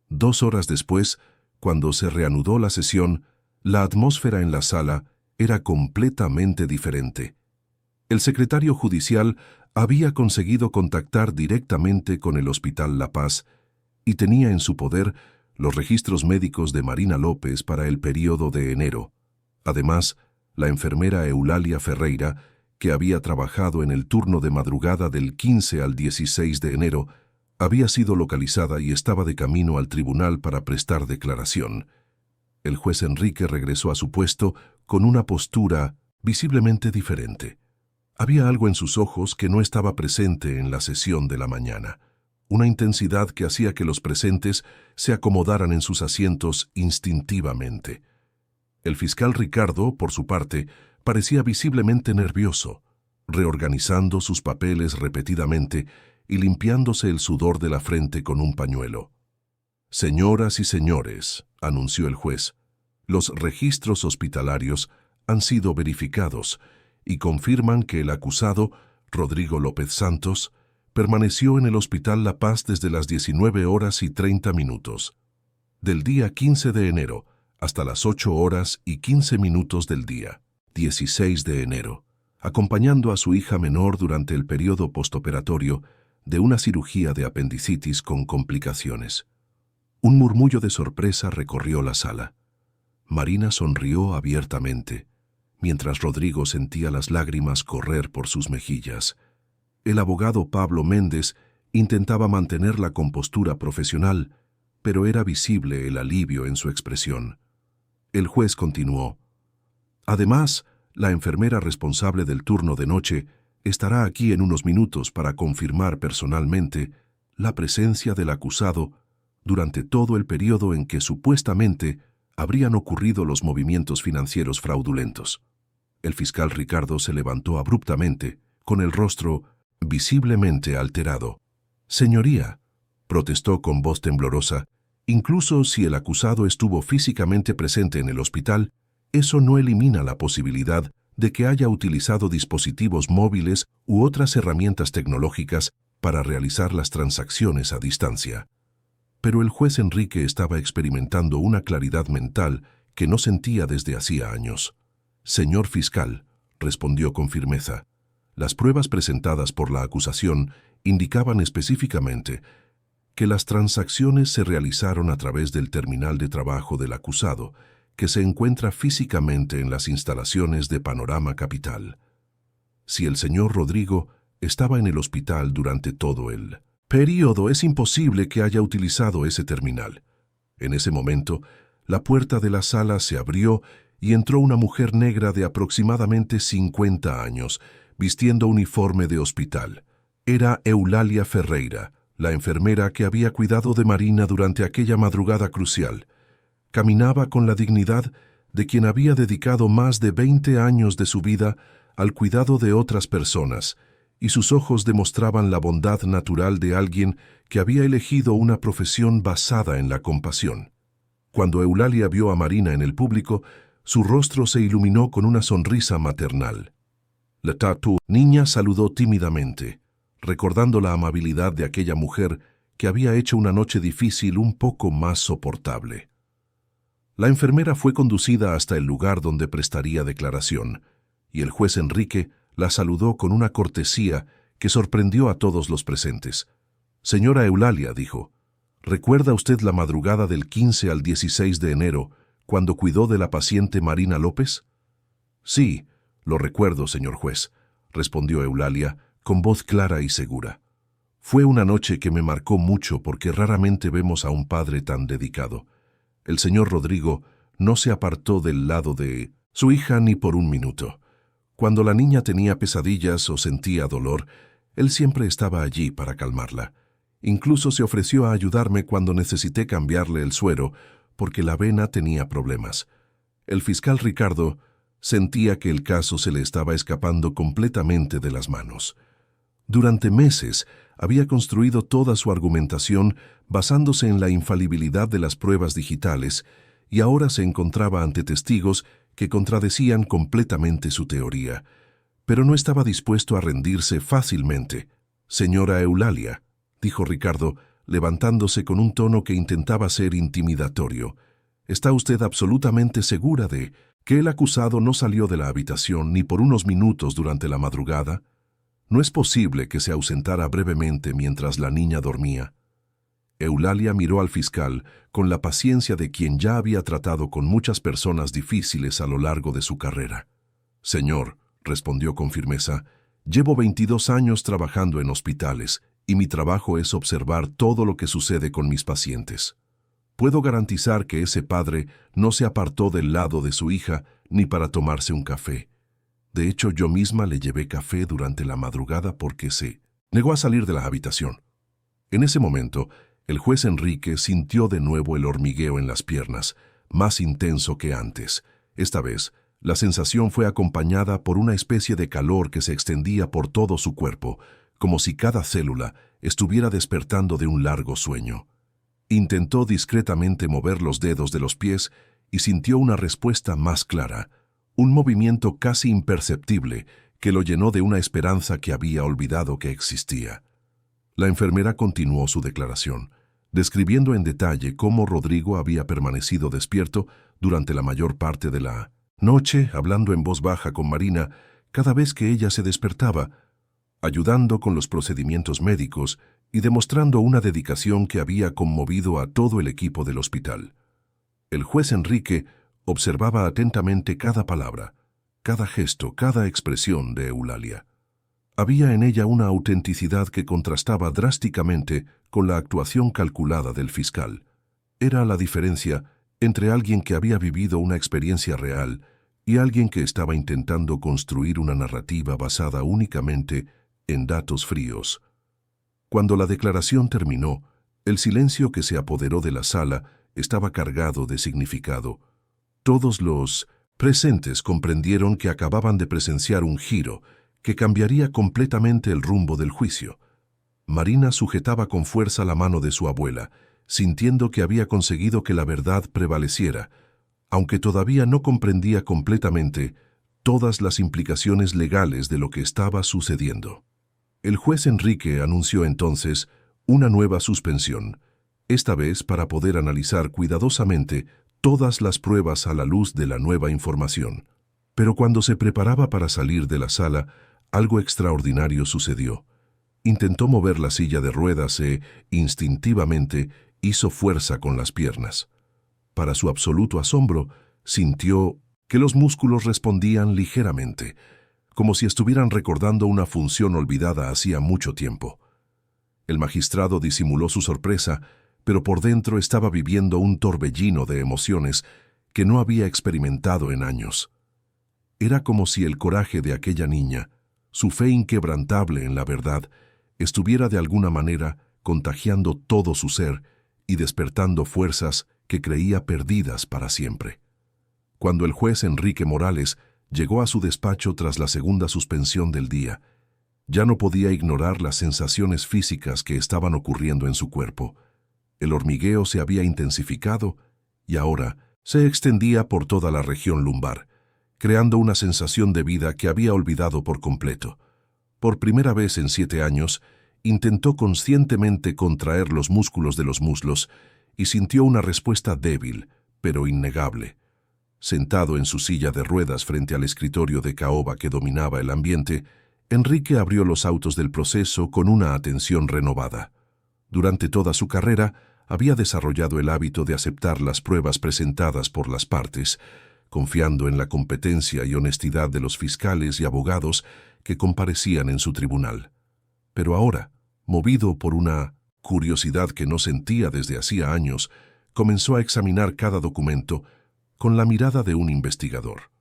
2 horas después, cuando se reanudó la sesión, la atmósfera en la sala era completamente diferente. El secretario judicial había conseguido contactar directamente con el Hospital La Paz y tenía en su poder los registros médicos de Marina López para el período de enero. Además, la enfermera Eulalia Ferreira, que había trabajado en el turno de madrugada del 15 al 16 de enero, había sido localizada y estaba de camino al tribunal para prestar declaración. El juez Enrique regresó a su puesto con una postura visiblemente diferente. Había algo en sus ojos que no estaba presente en la sesión de la mañana, una intensidad que hacía que los presentes se acomodaran en sus asientos instintivamente. El fiscal Ricardo, por su parte, parecía visiblemente nervioso, reorganizando sus papeles repetidamente y limpiándose el sudor de la frente con un pañuelo. «Señoras y señores», anunció el juez, «los registros hospitalarios han sido verificados y confirman que el acusado, Rodrigo López Santos, permaneció en el Hospital La Paz desde las 19:30, del día 15 de enero, hasta las 8:15 del día 16 de enero, acompañando a su hija menor durante el periodo postoperatorio de una cirugía de apendicitis con complicaciones». Un murmullo de sorpresa recorrió la sala. Marina sonrió abiertamente, mientras Rodrigo sentía las lágrimas correr por sus mejillas. El abogado Pablo Méndez intentaba mantener la compostura profesional, pero era visible el alivio en su expresión. El juez continuó: «Además, la enfermera responsable del turno de noche estará aquí en unos minutos para confirmar personalmente la presencia del acusado durante todo el periodo en que supuestamente habrían ocurrido los movimientos financieros fraudulentos». El fiscal Ricardo se levantó abruptamente, con el rostro visiblemente alterado. «Señoría», protestó con voz temblorosa, «incluso si el acusado estuvo físicamente presente en el hospital, eso no elimina la posibilidad de que haya utilizado dispositivos móviles u otras herramientas tecnológicas para realizar las transacciones a distancia». Pero el juez Enrique estaba experimentando una claridad mental que no sentía desde hacía años. «Señor fiscal», respondió con firmeza, «las pruebas presentadas por la acusación indicaban específicamente que las transacciones se realizaron a través del terminal de trabajo del acusado, que se encuentra físicamente en las instalaciones de Panorama Capital. Si el señor Rodrigo estaba en el hospital durante todo el período, es imposible que haya utilizado ese terminal». En ese momento, la puerta de la sala se abrió y entró una mujer negra de aproximadamente 50 años, vistiendo uniforme de hospital. Era Eulalia Ferreira, la enfermera que había cuidado de Marina durante aquella madrugada crucial. Caminaba con la dignidad de quien había dedicado más de 20 años de su vida al cuidado de otras personas, y sus ojos demostraban la bondad natural de alguien que había elegido una profesión basada en la compasión. Cuando Eulalia vio a Marina en el público, su rostro se iluminó con una sonrisa maternal. La niña saludó tímidamente, recordando la amabilidad de aquella mujer que había hecho una noche difícil un poco más soportable. La enfermera fue conducida hasta el lugar donde prestaría declaración, y el juez Enrique la saludó con una cortesía que sorprendió a todos los presentes. «Señora Eulalia», dijo, «¿recuerda usted la madrugada del 15 al 16 de enero, cuando cuidó de la paciente Marina López?» «Sí, lo recuerdo, señor juez», respondió Eulalia, con voz clara y segura. «Fue una noche que me marcó mucho porque raramente vemos a un padre tan dedicado. El señor Rodrigo no se apartó del lado de su hija ni por un minuto. Cuando la niña tenía pesadillas o sentía dolor, él siempre estaba allí para calmarla. Incluso se ofreció a ayudarme cuando necesité cambiarle el suero, porque la vena tenía problemas». El fiscal Ricardo sentía que el caso se le estaba escapando completamente de las manos. Durante meses había construido toda su argumentación basándose en la infalibilidad de las pruebas digitales y ahora se encontraba ante testigos que contradecían completamente su teoría, pero no estaba dispuesto a rendirse fácilmente. «Señora Eulalia», dijo Ricardo, levantándose con un tono que intentaba ser intimidatorio, «¿está usted absolutamente segura de que el acusado no salió de la habitación ni por unos minutos durante la madrugada? ¿No es posible que se ausentara brevemente mientras la niña dormía?» Eulalia miró al fiscal con la paciencia de quien ya había tratado con muchas personas difíciles a lo largo de su carrera. «Señor», respondió con firmeza, «llevo 22 años trabajando en hospitales y mi trabajo es observar todo lo que sucede con mis pacientes. Puedo garantizar que ese padre no se apartó del lado de su hija ni para tomarse un café. De hecho, yo misma le llevé café durante la madrugada porque se negó a salir de la habitación». En ese momento, el juez Enrique sintió de nuevo el hormigueo en las piernas, más intenso que antes. Esta vez, la sensación fue acompañada por una especie de calor que se extendía por todo su cuerpo, como si cada célula estuviera despertando de un largo sueño. Intentó discretamente mover los dedos de los pies y sintió una respuesta más clara, un movimiento casi imperceptible que lo llenó de una esperanza que había olvidado que existía. La enfermera continuó su declaración, describiendo en detalle cómo Rodrigo había permanecido despierto durante la mayor parte de la noche, hablando en voz baja con Marina cada vez que ella se despertaba, ayudando con los procedimientos médicos y demostrando una dedicación que había conmovido a todo el equipo del hospital. El juez Enrique observaba atentamente cada palabra, cada gesto, cada expresión de Eulalia. Había en ella una autenticidad que contrastaba drásticamente con la actuación calculada del fiscal. Era la diferencia entre alguien que había vivido una experiencia real y alguien que estaba intentando construir una narrativa basada únicamente en datos fríos. Cuando la declaración terminó, el silencio que se apoderó de la sala estaba cargado de significado. Todos los presentes comprendieron que acababan de presenciar un giro que cambiaría completamente el rumbo del juicio. Marina sujetaba con fuerza la mano de su abuela, sintiendo que había conseguido que la verdad prevaleciera, aunque todavía no comprendía completamente todas las implicaciones legales de lo que estaba sucediendo. El juez Enrique anunció entonces una nueva suspensión, esta vez para poder analizar cuidadosamente todas las pruebas a la luz de la nueva información. Pero cuando se preparaba para salir de la sala, algo extraordinario sucedió. Intentó mover la silla de ruedas e, instintivamente, hizo fuerza con las piernas. Para su absoluto asombro, sintió que los músculos respondían ligeramente, como si estuvieran recordando una función olvidada hacía mucho tiempo. El magistrado disimuló su sorpresa, pero por dentro estaba viviendo un torbellino de emociones que no había experimentado en años. Era como si el coraje de aquella niña, su fe inquebrantable en la verdad, estuviera de alguna manera contagiando todo su ser y despertando fuerzas que creía perdidas para siempre. Cuando el juez Enrique Morales llegó a su despacho tras la segunda suspensión del día, ya no podía ignorar las sensaciones físicas que estaban ocurriendo en su cuerpo. El hormigueo se había intensificado y ahora se extendía por toda la región lumbar, creando una sensación de vida que había olvidado por completo. Por primera vez en 7 años, intentó conscientemente contraer los músculos de los muslos y sintió una respuesta débil, pero innegable. Sentado en su silla de ruedas frente al escritorio de caoba que dominaba el ambiente, Enrique abrió los autos del proceso con una atención renovada. Durante toda su carrera, había desarrollado el hábito de aceptar las pruebas presentadas por las partes, confiando en la competencia y honestidad de los fiscales y abogados que comparecían en su tribunal. Pero ahora, movido por una curiosidad que no sentía desde hacía años, comenzó a examinar cada documento con la mirada de un investigador.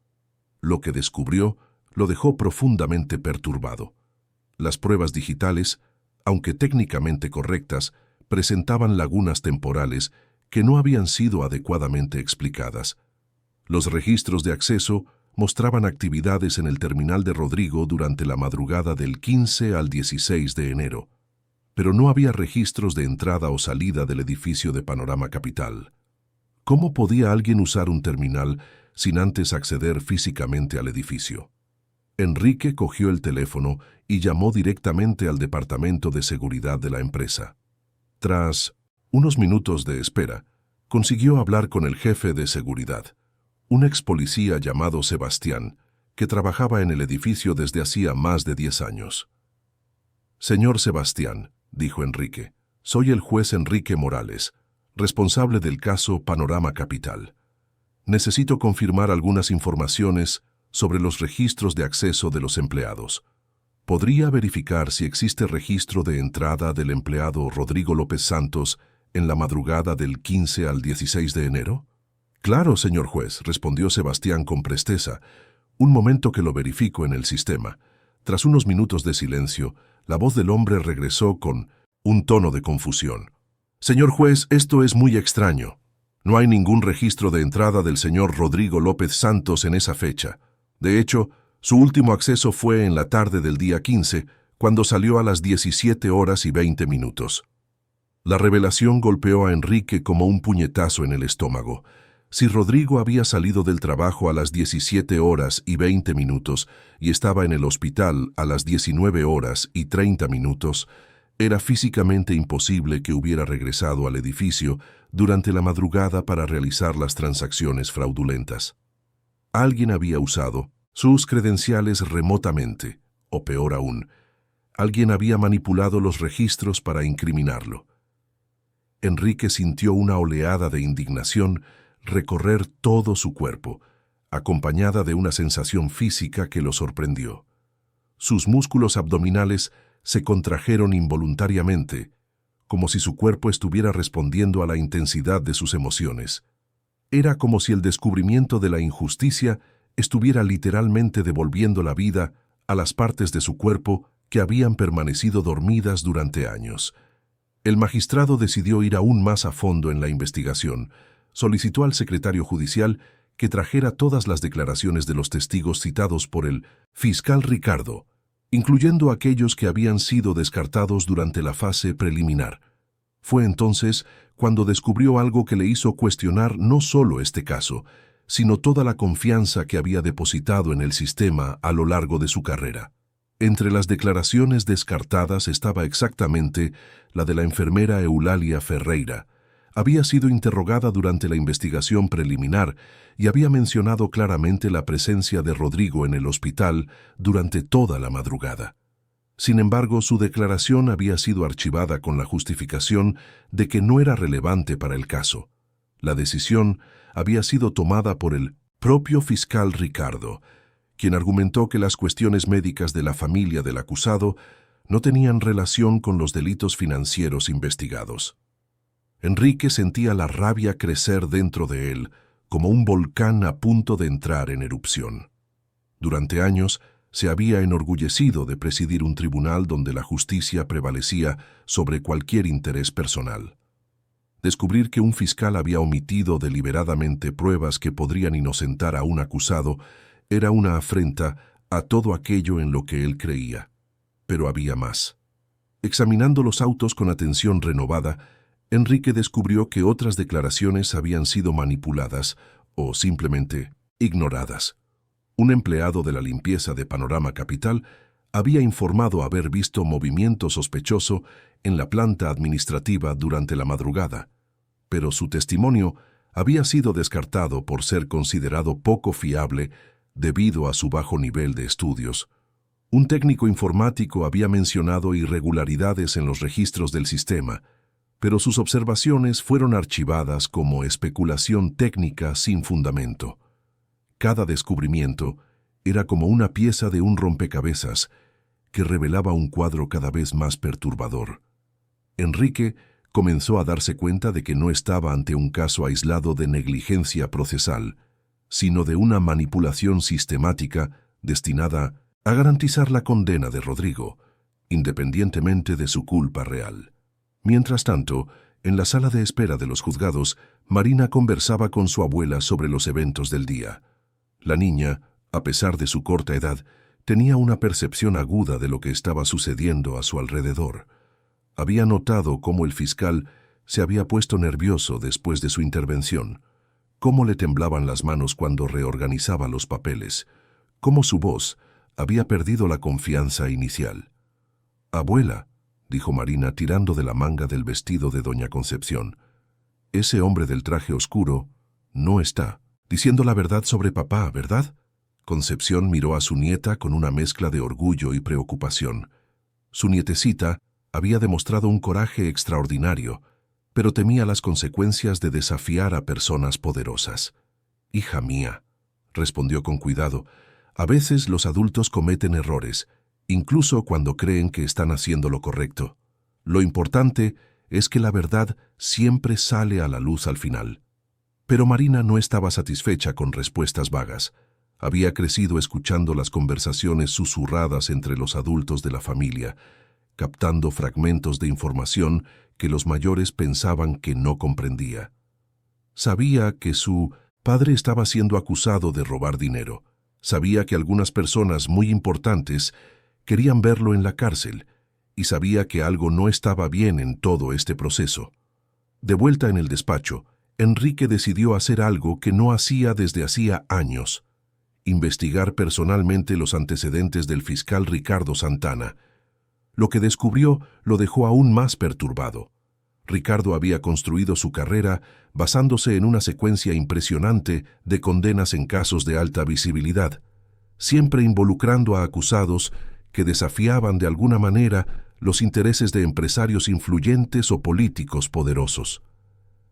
Lo que descubrió lo dejó profundamente perturbado. Las pruebas digitales, aunque técnicamente correctas, presentaban lagunas temporales que no habían sido adecuadamente explicadas. Los registros de acceso mostraban actividades en el terminal de Rodrigo durante la madrugada del 15 al 16 de enero, pero no había registros de entrada o salida del edificio de Panorama Capital. ¿Cómo podía alguien usar un terminal sin antes acceder físicamente al edificio. Enrique cogió el teléfono y llamó directamente al departamento de seguridad de la empresa. Tras unos minutos de espera, consiguió hablar con el jefe de seguridad, un ex policía llamado Sebastián, que trabajaba en el edificio desde hacía más de 10 años. «Señor Sebastián», dijo Enrique, «soy el juez Enrique Morales, responsable del caso Panorama Capital. Necesito confirmar algunas informaciones sobre los registros de acceso de los empleados. ¿Podría verificar si existe registro de entrada del empleado Rodrigo López Santos en la madrugada del 15 al 16 de enero? Claro, señor juez, respondió Sebastián con presteza. Un momento que lo verifico en el sistema. Tras unos minutos de silencio, la voz del hombre regresó con un tono de confusión. Señor juez, esto es muy extraño. No hay ningún registro de entrada del señor Rodrigo López Santos en esa fecha. De hecho, su último acceso fue en la tarde del día 15, cuando salió a las 17:20. La revelación golpeó a Enrique como un puñetazo en el estómago. Si Rodrigo había salido del trabajo a las 17:20 y estaba en el hospital a las 19:30, era físicamente imposible que hubiera regresado al edificio durante la madrugada para realizar las transacciones fraudulentas. Alguien había usado sus credenciales remotamente, o peor aún, alguien había manipulado los registros para incriminarlo. Enrique sintió una oleada de indignación recorrer todo su cuerpo, acompañada de una sensación física que lo sorprendió. Sus músculos abdominales se contrajeron involuntariamente, como si su cuerpo estuviera respondiendo a la intensidad de sus emociones. Era como si el descubrimiento de la injusticia estuviera literalmente devolviendo la vida a las partes de su cuerpo que habían permanecido dormidas durante años. El magistrado decidió ir aún más a fondo en la investigación. Solicitó al secretario judicial que trajera todas las declaraciones de los testigos citados por el fiscal Ricardo, incluyendo aquellos que habían sido descartados durante la fase preliminar. Fue entonces cuando descubrió algo que le hizo cuestionar no solo este caso, sino toda la confianza que había depositado en el sistema a lo largo de su carrera. Entre las declaraciones descartadas estaba exactamente la de la enfermera Eulalia Ferreira. Había sido interrogada durante la investigación preliminar y había mencionado claramente la presencia de Rodrigo en el hospital durante toda la madrugada. Sin embargo, su declaración había sido archivada con la justificación de que no era relevante para el caso. La decisión había sido tomada por el propio fiscal Ricardo, quien argumentó que las cuestiones médicas de la familia del acusado no tenían relación con los delitos financieros investigados. Enrique sentía la rabia crecer dentro de él, como un volcán a punto de entrar en erupción. Durante años se había enorgullecido de presidir un tribunal donde la justicia prevalecía sobre cualquier interés personal. Descubrir que un fiscal había omitido deliberadamente pruebas que podrían inocentar a un acusado era una afrenta a todo aquello en lo que él creía. Pero había más. Examinando los autos con atención renovada, Enrique descubrió que otras declaraciones habían sido manipuladas o simplemente ignoradas. Un empleado de la limpieza de Panorama Capital había informado haber visto movimiento sospechoso en la planta administrativa durante la madrugada, pero su testimonio había sido descartado por ser considerado poco fiable debido a su bajo nivel de estudios. Un técnico informático había mencionado irregularidades en los registros del sistema, pero sus observaciones fueron archivadas como especulación técnica sin fundamento. Cada descubrimiento era como una pieza de un rompecabezas que revelaba un cuadro cada vez más perturbador. Enrique comenzó a darse cuenta de que no estaba ante un caso aislado de negligencia procesal, sino de una manipulación sistemática destinada a garantizar la condena de Rodrigo, independientemente de su culpa real. Mientras tanto, en la sala de espera de los juzgados, Marina conversaba con su abuela sobre los eventos del día. La niña, a pesar de su corta edad, tenía una percepción aguda de lo que estaba sucediendo a su alrededor. Había notado cómo el fiscal se había puesto nervioso después de su intervención, cómo le temblaban las manos cuando reorganizaba los papeles, cómo su voz había perdido la confianza inicial. «Abuela», dijo Marina tirando de la manga del vestido de doña Concepción, «ese hombre del traje oscuro no está diciendo la verdad sobre papá, ¿verdad?» Concepción miró a su nieta con una mezcla de orgullo y preocupación. Su nietecita había demostrado un coraje extraordinario, pero temía las consecuencias de desafiar a personas poderosas. «Hija mía», respondió con cuidado, «a veces los adultos cometen errores, incluso cuando creen que están haciendo lo correcto. Lo importante es que la verdad siempre sale a la luz al final». Pero Marina no estaba satisfecha con respuestas vagas. Había crecido escuchando las conversaciones susurradas entre los adultos de la familia, captando fragmentos de información que los mayores pensaban que no comprendía. Sabía que su padre estaba siendo acusado de robar dinero. Sabía que algunas personas muy importantes querían verlo en la cárcel, y sabía que algo no estaba bien en todo este proceso. De vuelta en el despacho, Enrique decidió hacer algo que no hacía desde hacía años: investigar personalmente los antecedentes del fiscal Ricardo Santana. Lo que descubrió lo dejó aún más perturbado. Ricardo había construido su carrera basándose en una secuencia impresionante de condenas en casos de alta visibilidad, siempre involucrando a acusados que desafiaban de alguna manera los intereses de empresarios influyentes o políticos poderosos.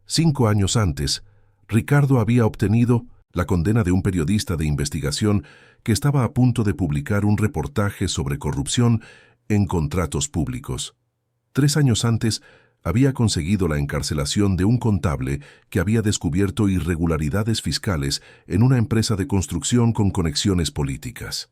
5 años antes, Ricardo había obtenido la condena de un periodista de investigación que estaba a punto de publicar un reportaje sobre corrupción en contratos públicos. 3 años antes, había conseguido la encarcelación de un contable que había descubierto irregularidades fiscales en una empresa de construcción con conexiones políticas.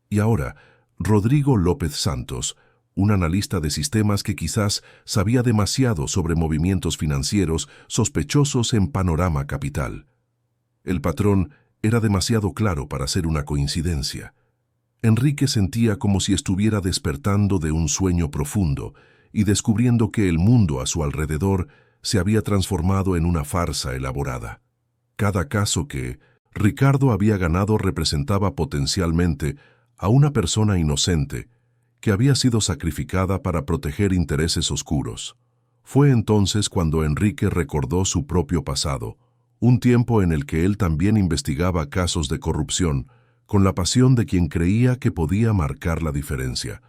Y ahora, Rodrigo López Santos, un analista de sistemas que quizás sabía demasiado sobre movimientos financieros sospechosos en Panorama Capital. El patrón era demasiado claro para ser una coincidencia. Enrique sentía como si estuviera despertando de un sueño profundo y descubriendo que el mundo a su alrededor se había transformado en una farsa elaborada. Cada caso que Ricardo había ganado representaba potencialmente a una persona inocente que había sido sacrificada para proteger intereses oscuros. Fue entonces cuando Enrique recordó su propio pasado, un tiempo en el que él también investigaba casos de corrupción, con la pasión de quien creía que podía marcar la diferencia.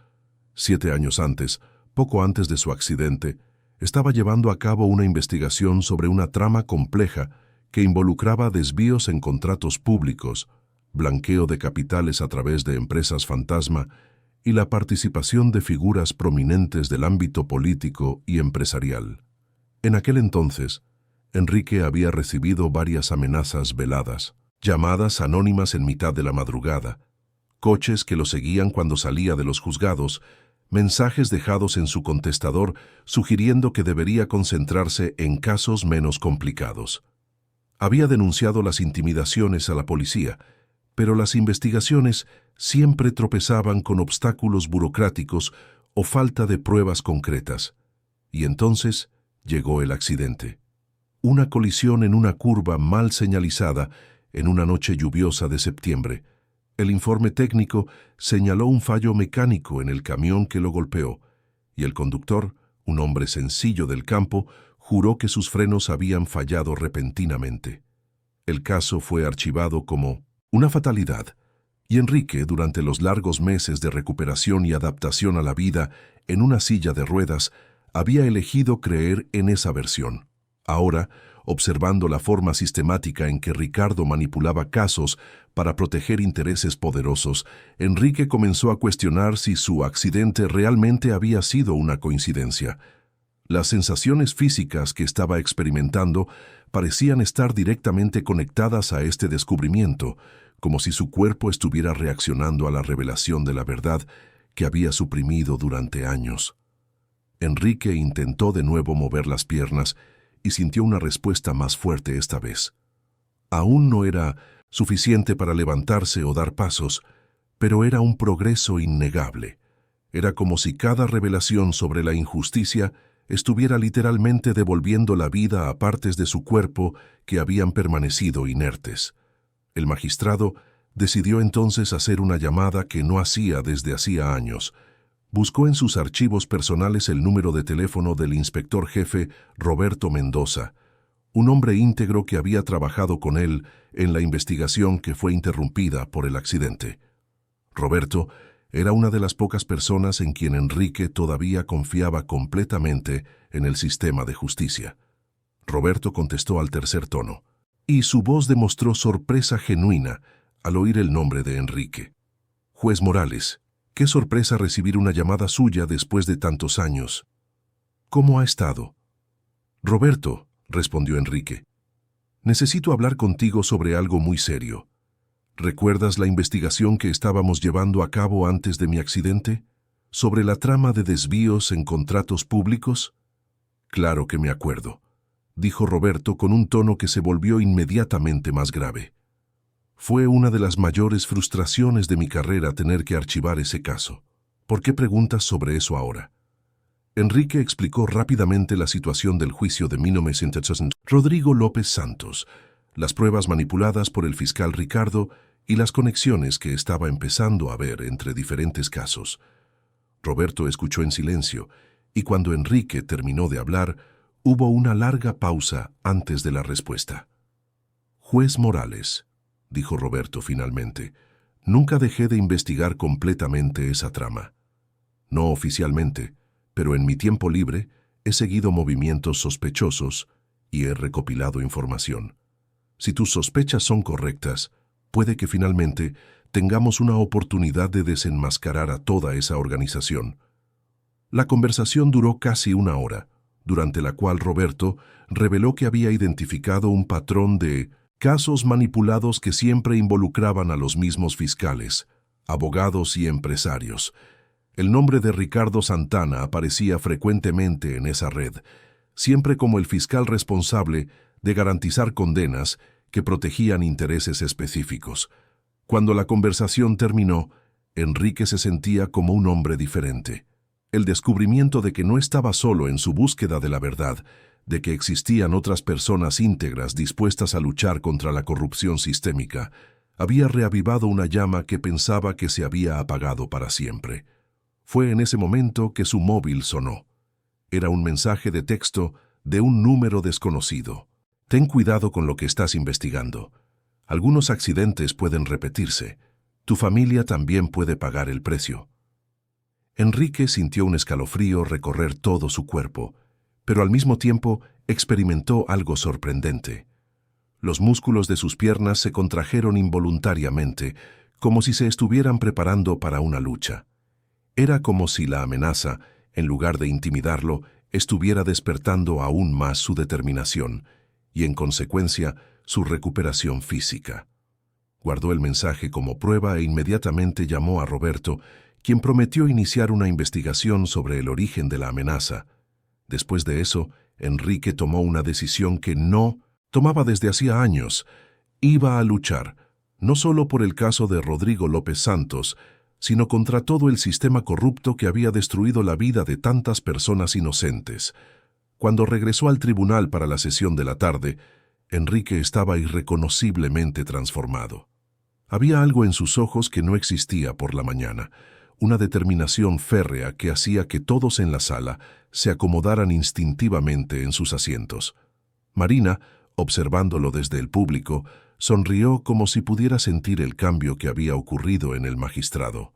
7 años antes, poco antes de su accidente, estaba llevando a cabo una investigación sobre una trama compleja que involucraba desvíos en contratos públicos, blanqueo de capitales a través de empresas fantasma y la participación de figuras prominentes del ámbito político y empresarial. En aquel entonces, Enrique había recibido varias amenazas veladas, llamadas anónimas en mitad de la madrugada, coches que lo seguían cuando salía de los juzgados, mensajes dejados en su contestador sugiriendo que debería concentrarse en casos menos complicados. Había denunciado las intimidaciones a la policía, pero las investigaciones siempre tropezaban con obstáculos burocráticos o falta de pruebas concretas. Y entonces llegó el accidente. Una colisión en una curva mal señalizada en una noche lluviosa de septiembre. El informe técnico señaló un fallo mecánico en el camión que lo golpeó, y el conductor, un hombre sencillo del campo, juró que sus frenos habían fallado repentinamente. El caso fue archivado como una fatalidad, y Enrique, durante los largos meses de recuperación y adaptación a la vida en una silla de ruedas, había elegido creer en esa versión. Ahora, observando la forma sistemática en que Ricardo manipulaba casos para proteger intereses poderosos, Enrique comenzó a cuestionar si su accidente realmente había sido una coincidencia. Las sensaciones físicas que estaba experimentando parecían estar directamente conectadas a este descubrimiento, como si su cuerpo estuviera reaccionando a la revelación de la verdad que había suprimido durante años. Enrique intentó de nuevo mover las piernas y sintió una respuesta más fuerte esta vez. Aún no era suficiente para levantarse o dar pasos, pero era un progreso innegable. Era como si cada revelación sobre la injusticia estuviera literalmente devolviendo la vida a partes de su cuerpo que habían permanecido inertes. El magistrado decidió entonces hacer una llamada que no hacía desde hacía años. Buscó en sus archivos personales el número de teléfono del inspector jefe Roberto Mendoza, un hombre íntegro que había trabajado con él en la investigación que fue interrumpida por el accidente. Roberto era una de las pocas personas en quien Enrique todavía confiaba completamente en el sistema de justicia. Roberto contestó al tercer tono, y su voz demostró sorpresa genuina al oír el nombre de Enrique. «Juez Morales, qué sorpresa recibir una llamada suya después de tantos años. ¿Cómo ha estado?» «Roberto», respondió Enrique, «necesito hablar contigo sobre algo muy serio. ¿Recuerdas la investigación que estábamos llevando a cabo antes de mi accidente? ¿Sobre la trama de desvíos en contratos públicos?» «Claro que me acuerdo», dijo Roberto con un tono que se volvió inmediatamente más grave. «Fue una de las mayores frustraciones de mi carrera tener que archivar ese caso. ¿Por qué preguntas sobre eso ahora?» Enrique explicó rápidamente la situación del juicio de 1960. Rodrigo López Santos, las pruebas manipuladas por el fiscal Ricardo y las conexiones que estaba empezando a ver entre diferentes casos. Roberto escuchó en silencio, y cuando Enrique terminó de hablar, hubo una larga pausa antes de la respuesta. «Juez Morales», dijo Roberto finalmente, «nunca dejé de investigar completamente esa trama. No oficialmente, pero en mi tiempo libre he seguido movimientos sospechosos y he recopilado información. Si tus sospechas son correctas, puede que finalmente tengamos una oportunidad de desenmascarar a toda esa organización». La conversación duró casi una hora, durante la cual Roberto reveló que había identificado un patrón de casos manipulados que siempre involucraban a los mismos fiscales, abogados y empresarios. El nombre de Ricardo Santana aparecía frecuentemente en esa red, siempre como el fiscal responsable de garantizar condenas que protegían intereses específicos. Cuando la conversación terminó, Enrique se sentía como un hombre diferente. El descubrimiento de que no estaba solo en su búsqueda de la verdad, de que existían otras personas íntegras dispuestas a luchar contra la corrupción sistémica, había reavivado una llama que pensaba que se había apagado para siempre. Fue en ese momento que su móvil sonó. Era un mensaje de texto de un número desconocido. «Ten cuidado con lo que estás investigando. Algunos accidentes pueden repetirse. Tu familia también puede pagar el precio». Enrique sintió un escalofrío recorrer todo su cuerpo, pero al mismo tiempo experimentó algo sorprendente. Los músculos de sus piernas se contrajeron involuntariamente, como si se estuvieran preparando para una lucha. Era como si la amenaza, en lugar de intimidarlo, estuviera despertando aún más su determinación y, en consecuencia, su recuperación física. Guardó el mensaje como prueba e inmediatamente llamó a Roberto, quien prometió iniciar una investigación sobre el origen de la amenaza. Después de eso, Enrique tomó una decisión que no tomaba desde hacía años. Iba a luchar, no solo por el caso de Rodrigo López Santos, sino contra todo el sistema corrupto que había destruido la vida de tantas personas inocentes. Cuando regresó al tribunal para la sesión de la tarde, Enrique estaba irreconociblemente transformado. Había algo en sus ojos que no existía por la mañana, una determinación férrea que hacía que todos en la sala se acomodaran instintivamente en sus asientos. Marina, observándolo desde el público, sonrió como si pudiera sentir el cambio que había ocurrido en el magistrado.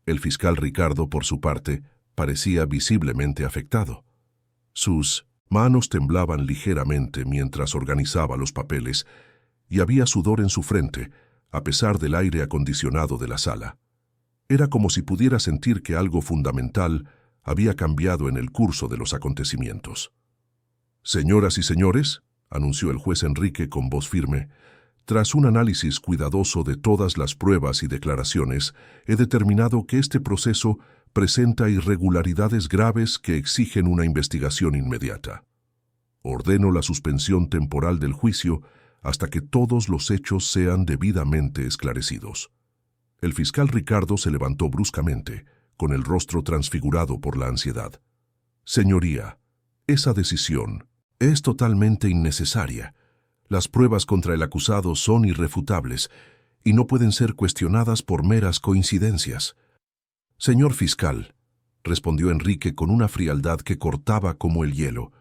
El fiscal Ricardo, por su parte, parecía visiblemente afectado. Sus manos temblaban ligeramente mientras organizaba los papeles y había sudor en su frente, a pesar del aire acondicionado de la sala. Era como si pudiera sentir que algo fundamental había cambiado en el curso de los acontecimientos. «Señoras y señores», anunció el juez Enrique con voz firme, «tras un análisis cuidadoso de todas las pruebas y declaraciones, he determinado que este proceso presenta irregularidades graves que exigen una investigación inmediata. Ordeno la suspensión temporal del juicio hasta que todos los hechos sean debidamente esclarecidos». El fiscal Ricardo se levantó bruscamente, con el rostro transfigurado por la ansiedad. «Señoría, esa decisión es totalmente innecesaria. Las pruebas contra el acusado son irrefutables y no pueden ser cuestionadas por meras coincidencias. Señor fiscal, respondió Enrique con una frialdad que cortaba como el hielo,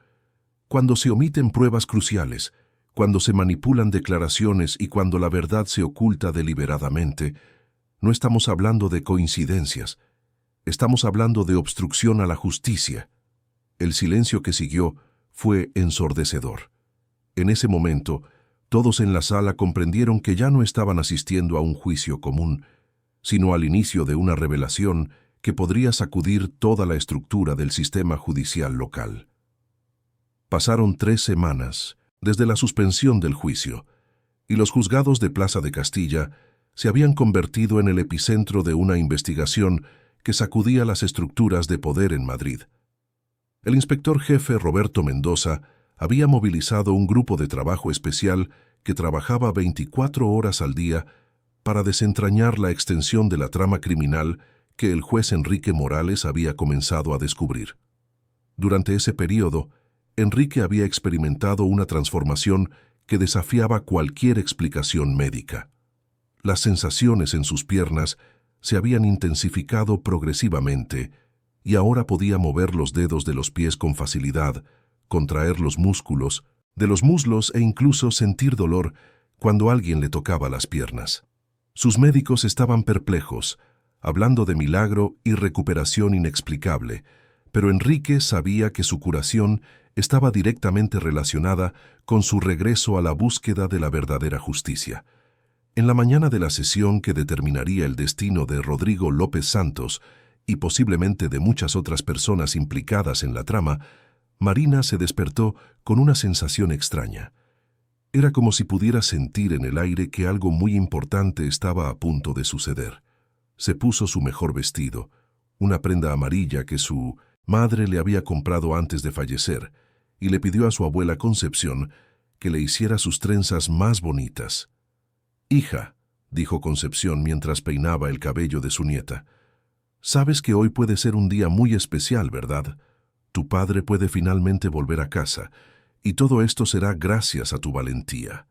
cuando se omiten pruebas cruciales, cuando se manipulan declaraciones y cuando la verdad se oculta deliberadamente, no estamos hablando de coincidencias, estamos hablando de obstrucción a la justicia. El silencio que siguió fue ensordecedor. En ese momento, todos en la sala comprendieron que ya no estaban asistiendo a un juicio común, sino al inicio de una revelación que podría sacudir toda la estructura del sistema judicial local. Pasaron 3 semanas desde la suspensión del juicio, y los juzgados de Plaza de Castilla se habían convertido en el epicentro de una investigación que sacudía las estructuras de poder en Madrid. El inspector jefe Roberto Mendoza había movilizado un grupo de trabajo especial que trabajaba 24 horas al día para desentrañar la extensión de la trama criminal que el juez Enrique Morales había comenzado a descubrir. Durante ese período, Enrique había experimentado una transformación que desafiaba cualquier explicación médica. Las sensaciones en sus piernas se habían intensificado progresivamente y ahora podía mover los dedos de los pies con facilidad, contraer los músculos de los muslos e incluso sentir dolor cuando alguien le tocaba las piernas. Sus médicos estaban perplejos, hablando de milagro y recuperación inexplicable, pero Enrique sabía que su curación estaba directamente relacionada con su regreso a la búsqueda de la verdadera justicia. En la mañana de la sesión que determinaría el destino de Rodrigo López Santos y posiblemente de muchas otras personas implicadas en la trama, Marina se despertó con una sensación extraña. Era como si pudiera sentir en el aire que algo muy importante estaba a punto de suceder. Se puso su mejor vestido, una prenda amarilla que su madre le había comprado antes de fallecer, y le pidió a su abuela Concepción que le hiciera sus trenzas más bonitas. «Hija», dijo Concepción mientras peinaba el cabello de su nieta, «sabes que hoy puede ser un día muy especial, ¿verdad? Tu padre puede finalmente volver a casa, y todo esto será gracias a tu valentía».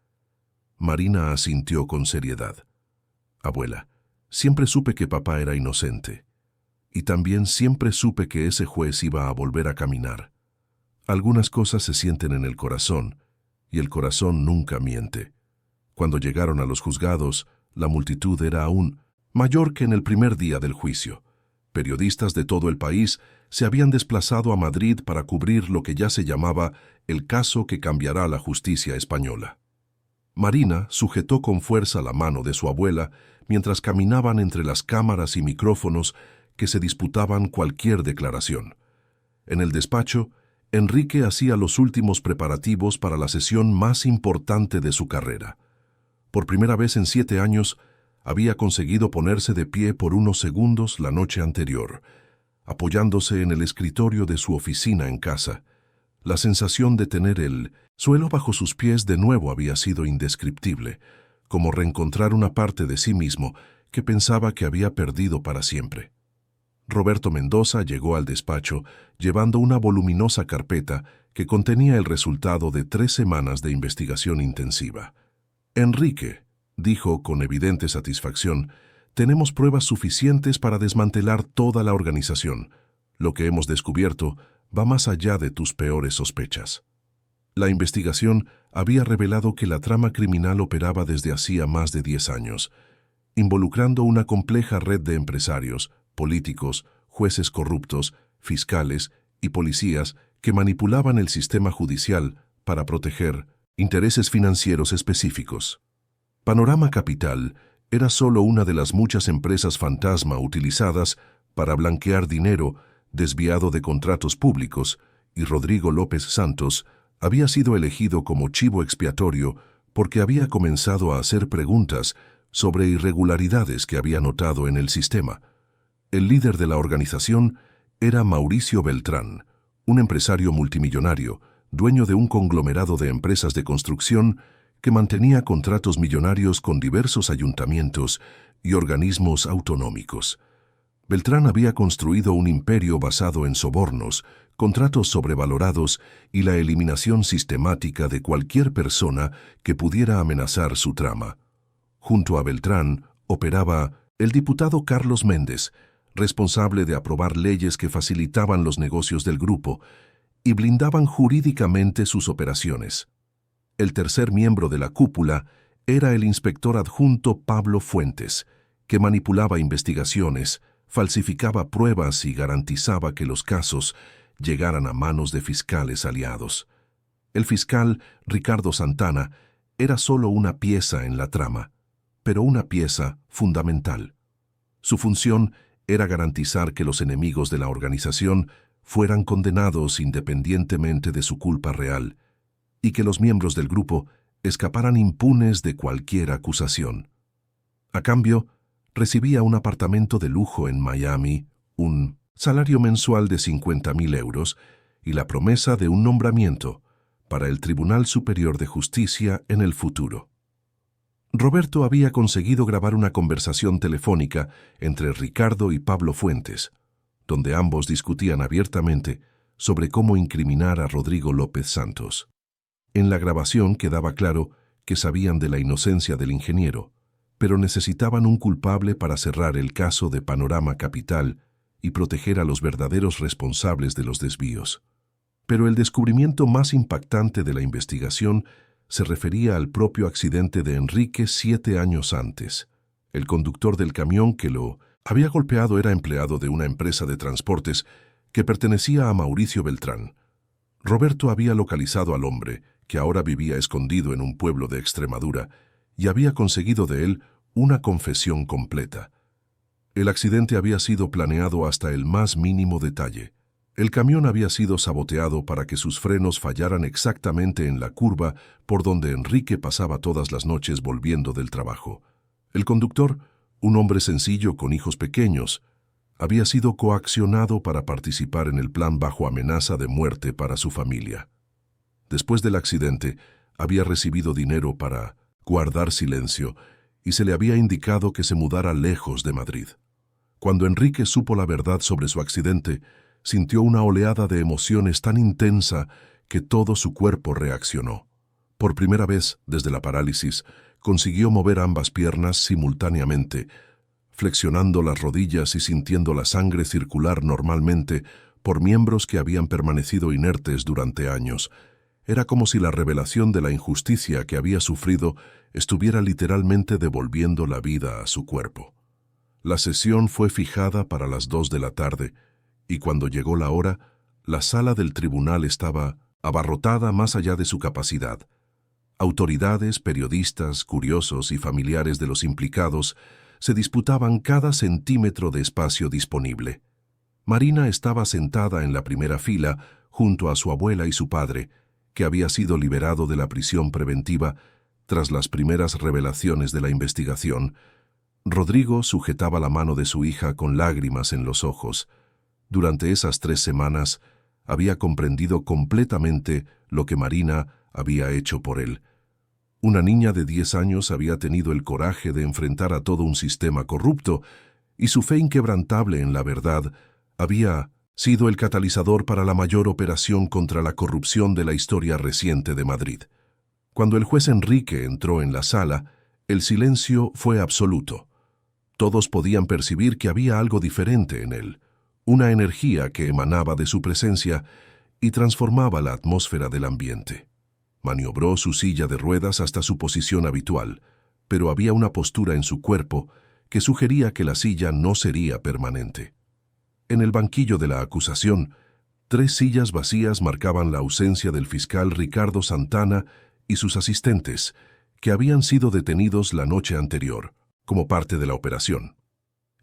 Marina asintió con seriedad. «Abuela, siempre supe que papá era inocente, y también siempre supe que ese juez iba a volver a caminar. Algunas cosas se sienten en el corazón, y el corazón nunca miente». Cuando llegaron a los juzgados, la multitud era aún mayor que en el primer día del juicio. Periodistas de todo el país se habían desplazado a Madrid para cubrir lo que ya se llamaba el caso que cambiará la justicia española. Marina sujetó con fuerza la mano de su abuela mientras caminaban entre las cámaras y micrófonos que se disputaban cualquier declaración. En el despacho, Enrique hacía los últimos preparativos para la sesión más importante de su carrera. Por primera vez en 7 años, había conseguido ponerse de pie por unos segundos la noche anterior, apoyándose en el escritorio de su oficina en casa. La sensación de tener el suelo bajo sus pies de nuevo había sido indescriptible, como reencontrar una parte de sí mismo que pensaba que había perdido para siempre. Roberto Mendoza llegó al despacho llevando una voluminosa carpeta que contenía el resultado de 3 semanas de investigación intensiva. «Enrique», dijo con evidente satisfacción, «tenemos pruebas suficientes para desmantelar toda la organización. Lo que hemos descubierto va más allá de tus peores sospechas». La investigación había revelado que la trama criminal operaba desde hacía más de 10 años, involucrando una compleja red de empresarios, políticos, jueces corruptos, fiscales y policías que manipulaban el sistema judicial para proteger intereses financieros específicos. Panorama Capital era solo una de las muchas empresas fantasma utilizadas para blanquear dinero desviado de contratos públicos, y Rodrigo López Santos había sido elegido como chivo expiatorio porque había comenzado a hacer preguntas sobre irregularidades que había notado en el sistema. El líder de la organización era Mauricio Beltrán, un empresario multimillonario, dueño de un conglomerado de empresas de construcción que mantenía contratos millonarios con diversos ayuntamientos y organismos autonómicos. Beltrán había construido un imperio basado en sobornos, contratos sobrevalorados y la eliminación sistemática de cualquier persona que pudiera amenazar su trama. Junto a Beltrán operaba el diputado Carlos Méndez, responsable de aprobar leyes que facilitaban los negocios del grupo y blindaban jurídicamente sus operaciones. El tercer miembro de la cúpula era el inspector adjunto Pablo Fuentes, que manipulaba investigaciones, falsificaba pruebas y garantizaba que los casos llegaran a manos de fiscales aliados. El fiscal Ricardo Santana era solo una pieza en la trama, pero una pieza fundamental. Su función era garantizar que los enemigos de la organización fueran condenados independientemente de su culpa real y que los miembros del grupo escaparan impunes de cualquier acusación. A cambio, recibía un apartamento de lujo en Miami, un salario mensual de 50.000 euros y la promesa de un nombramiento para el Tribunal Superior de Justicia en el futuro. Roberto había conseguido grabar una conversación telefónica entre Ricardo y Pablo Fuentes, donde ambos discutían abiertamente sobre cómo incriminar a Rodrigo López Santos. En la grabación quedaba claro que sabían de la inocencia del ingeniero, pero necesitaban un culpable para cerrar el caso de Panorama Capital y proteger a los verdaderos responsables de los desvíos. Pero el descubrimiento más impactante de la investigación se refería al propio accidente de Enrique 7 años antes. El conductor del camión que lo había golpeado era empleado de una empresa de transportes que pertenecía a Mauricio Beltrán. Roberto había localizado al hombre, que ahora vivía escondido en un pueblo de Extremadura, y había conseguido de él una confesión completa. El accidente había sido planeado hasta el más mínimo detalle. El camión había sido saboteado para que sus frenos fallaran exactamente en la curva por donde Enrique pasaba todas las noches volviendo del trabajo. El conductor, un hombre sencillo con hijos pequeños, había sido coaccionado para participar en el plan bajo amenaza de muerte para su familia. Después del accidente, había recibido dinero para guardar silencio y se le había indicado que se mudara lejos de Madrid. Cuando Enrique supo la verdad sobre su accidente, sintió una oleada de emociones tan intensa que todo su cuerpo reaccionó. Por primera vez, desde la parálisis, consiguió mover ambas piernas simultáneamente, flexionando las rodillas y sintiendo la sangre circular normalmente por miembros que habían permanecido inertes durante años. Era como si la revelación de la injusticia que había sufrido estuviera literalmente devolviendo la vida a su cuerpo. La sesión fue fijada para las 2 de la tarde, y cuando llegó la hora, la sala del tribunal estaba abarrotada más allá de su capacidad. Autoridades, periodistas, curiosos y familiares de los implicados se disputaban cada centímetro de espacio disponible. Marina estaba sentada en la primera fila junto a su abuela y su padre, que había sido liberado de la prisión preventiva tras las primeras revelaciones de la investigación. Rodrigo sujetaba la mano de su hija con lágrimas en los ojos. Durante esas 3 semanas había comprendido completamente lo que Marina había hecho por él. Una niña de 10 años había tenido el coraje de enfrentar a todo un sistema corrupto y su fe inquebrantable en la verdad había sido el catalizador para la mayor operación contra la corrupción de la historia reciente de Madrid. Cuando el juez Enrique entró en la sala, el silencio fue absoluto. Todos podían percibir que había algo diferente en él, una energía que emanaba de su presencia y transformaba la atmósfera del ambiente. Maniobró su silla de ruedas hasta su posición habitual, pero había una postura en su cuerpo que sugería que la silla no sería permanente. En el banquillo de la acusación, 3 sillas vacías marcaban la ausencia del fiscal Ricardo Santana y sus asistentes, que habían sido detenidos la noche anterior, como parte de la operación.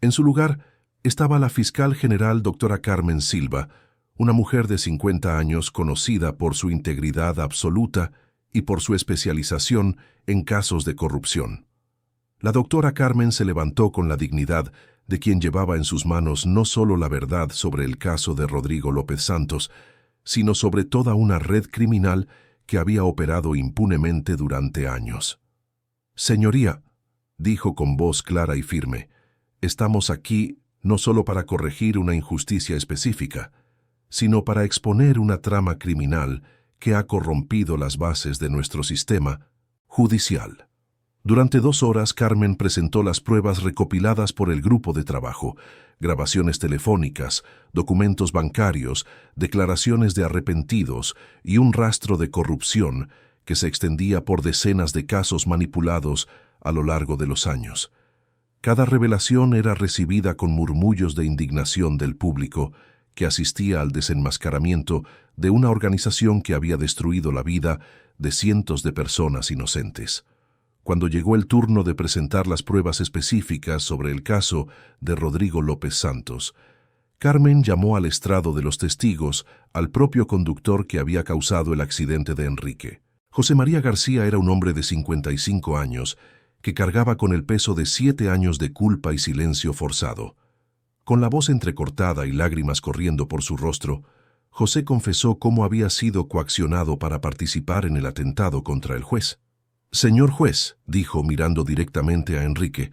En su lugar estaba la fiscal general doctora Carmen Silva, una mujer de 50 años conocida por su integridad absoluta y por su especialización en casos de corrupción. La doctora Carmen se levantó con la dignidad de quien llevaba en sus manos no solo la verdad sobre el caso de Rodrigo López Santos, sino sobre toda una red criminal que había operado impunemente durante años. «Señoría», dijo con voz clara y firme, «estamos aquí no solo para corregir una injusticia específica, sino para exponer una trama criminal que ha corrompido las bases de nuestro sistema judicial. Durante 2 horas, Carmen presentó las pruebas recopiladas por el grupo de trabajo, grabaciones telefónicas, documentos bancarios, declaraciones de arrepentidos y un rastro de corrupción que se extendía por decenas de casos manipulados a lo largo de los años. Cada revelación era recibida con murmullos de indignación del público que asistía al desenmascaramiento de una organización que había destruido la vida de cientos de personas inocentes. Cuando llegó el turno de presentar las pruebas específicas sobre el caso de Rodrigo López Santos, Carmen llamó al estrado de los testigos al propio conductor que había causado el accidente de Enrique. José María García era un hombre de 55 años que cargaba con el peso de 7 años de culpa y silencio forzado. Con la voz entrecortada y lágrimas corriendo por su rostro, José confesó cómo había sido coaccionado para participar en el atentado contra el juez. «Señor juez», dijo mirando directamente a Enrique,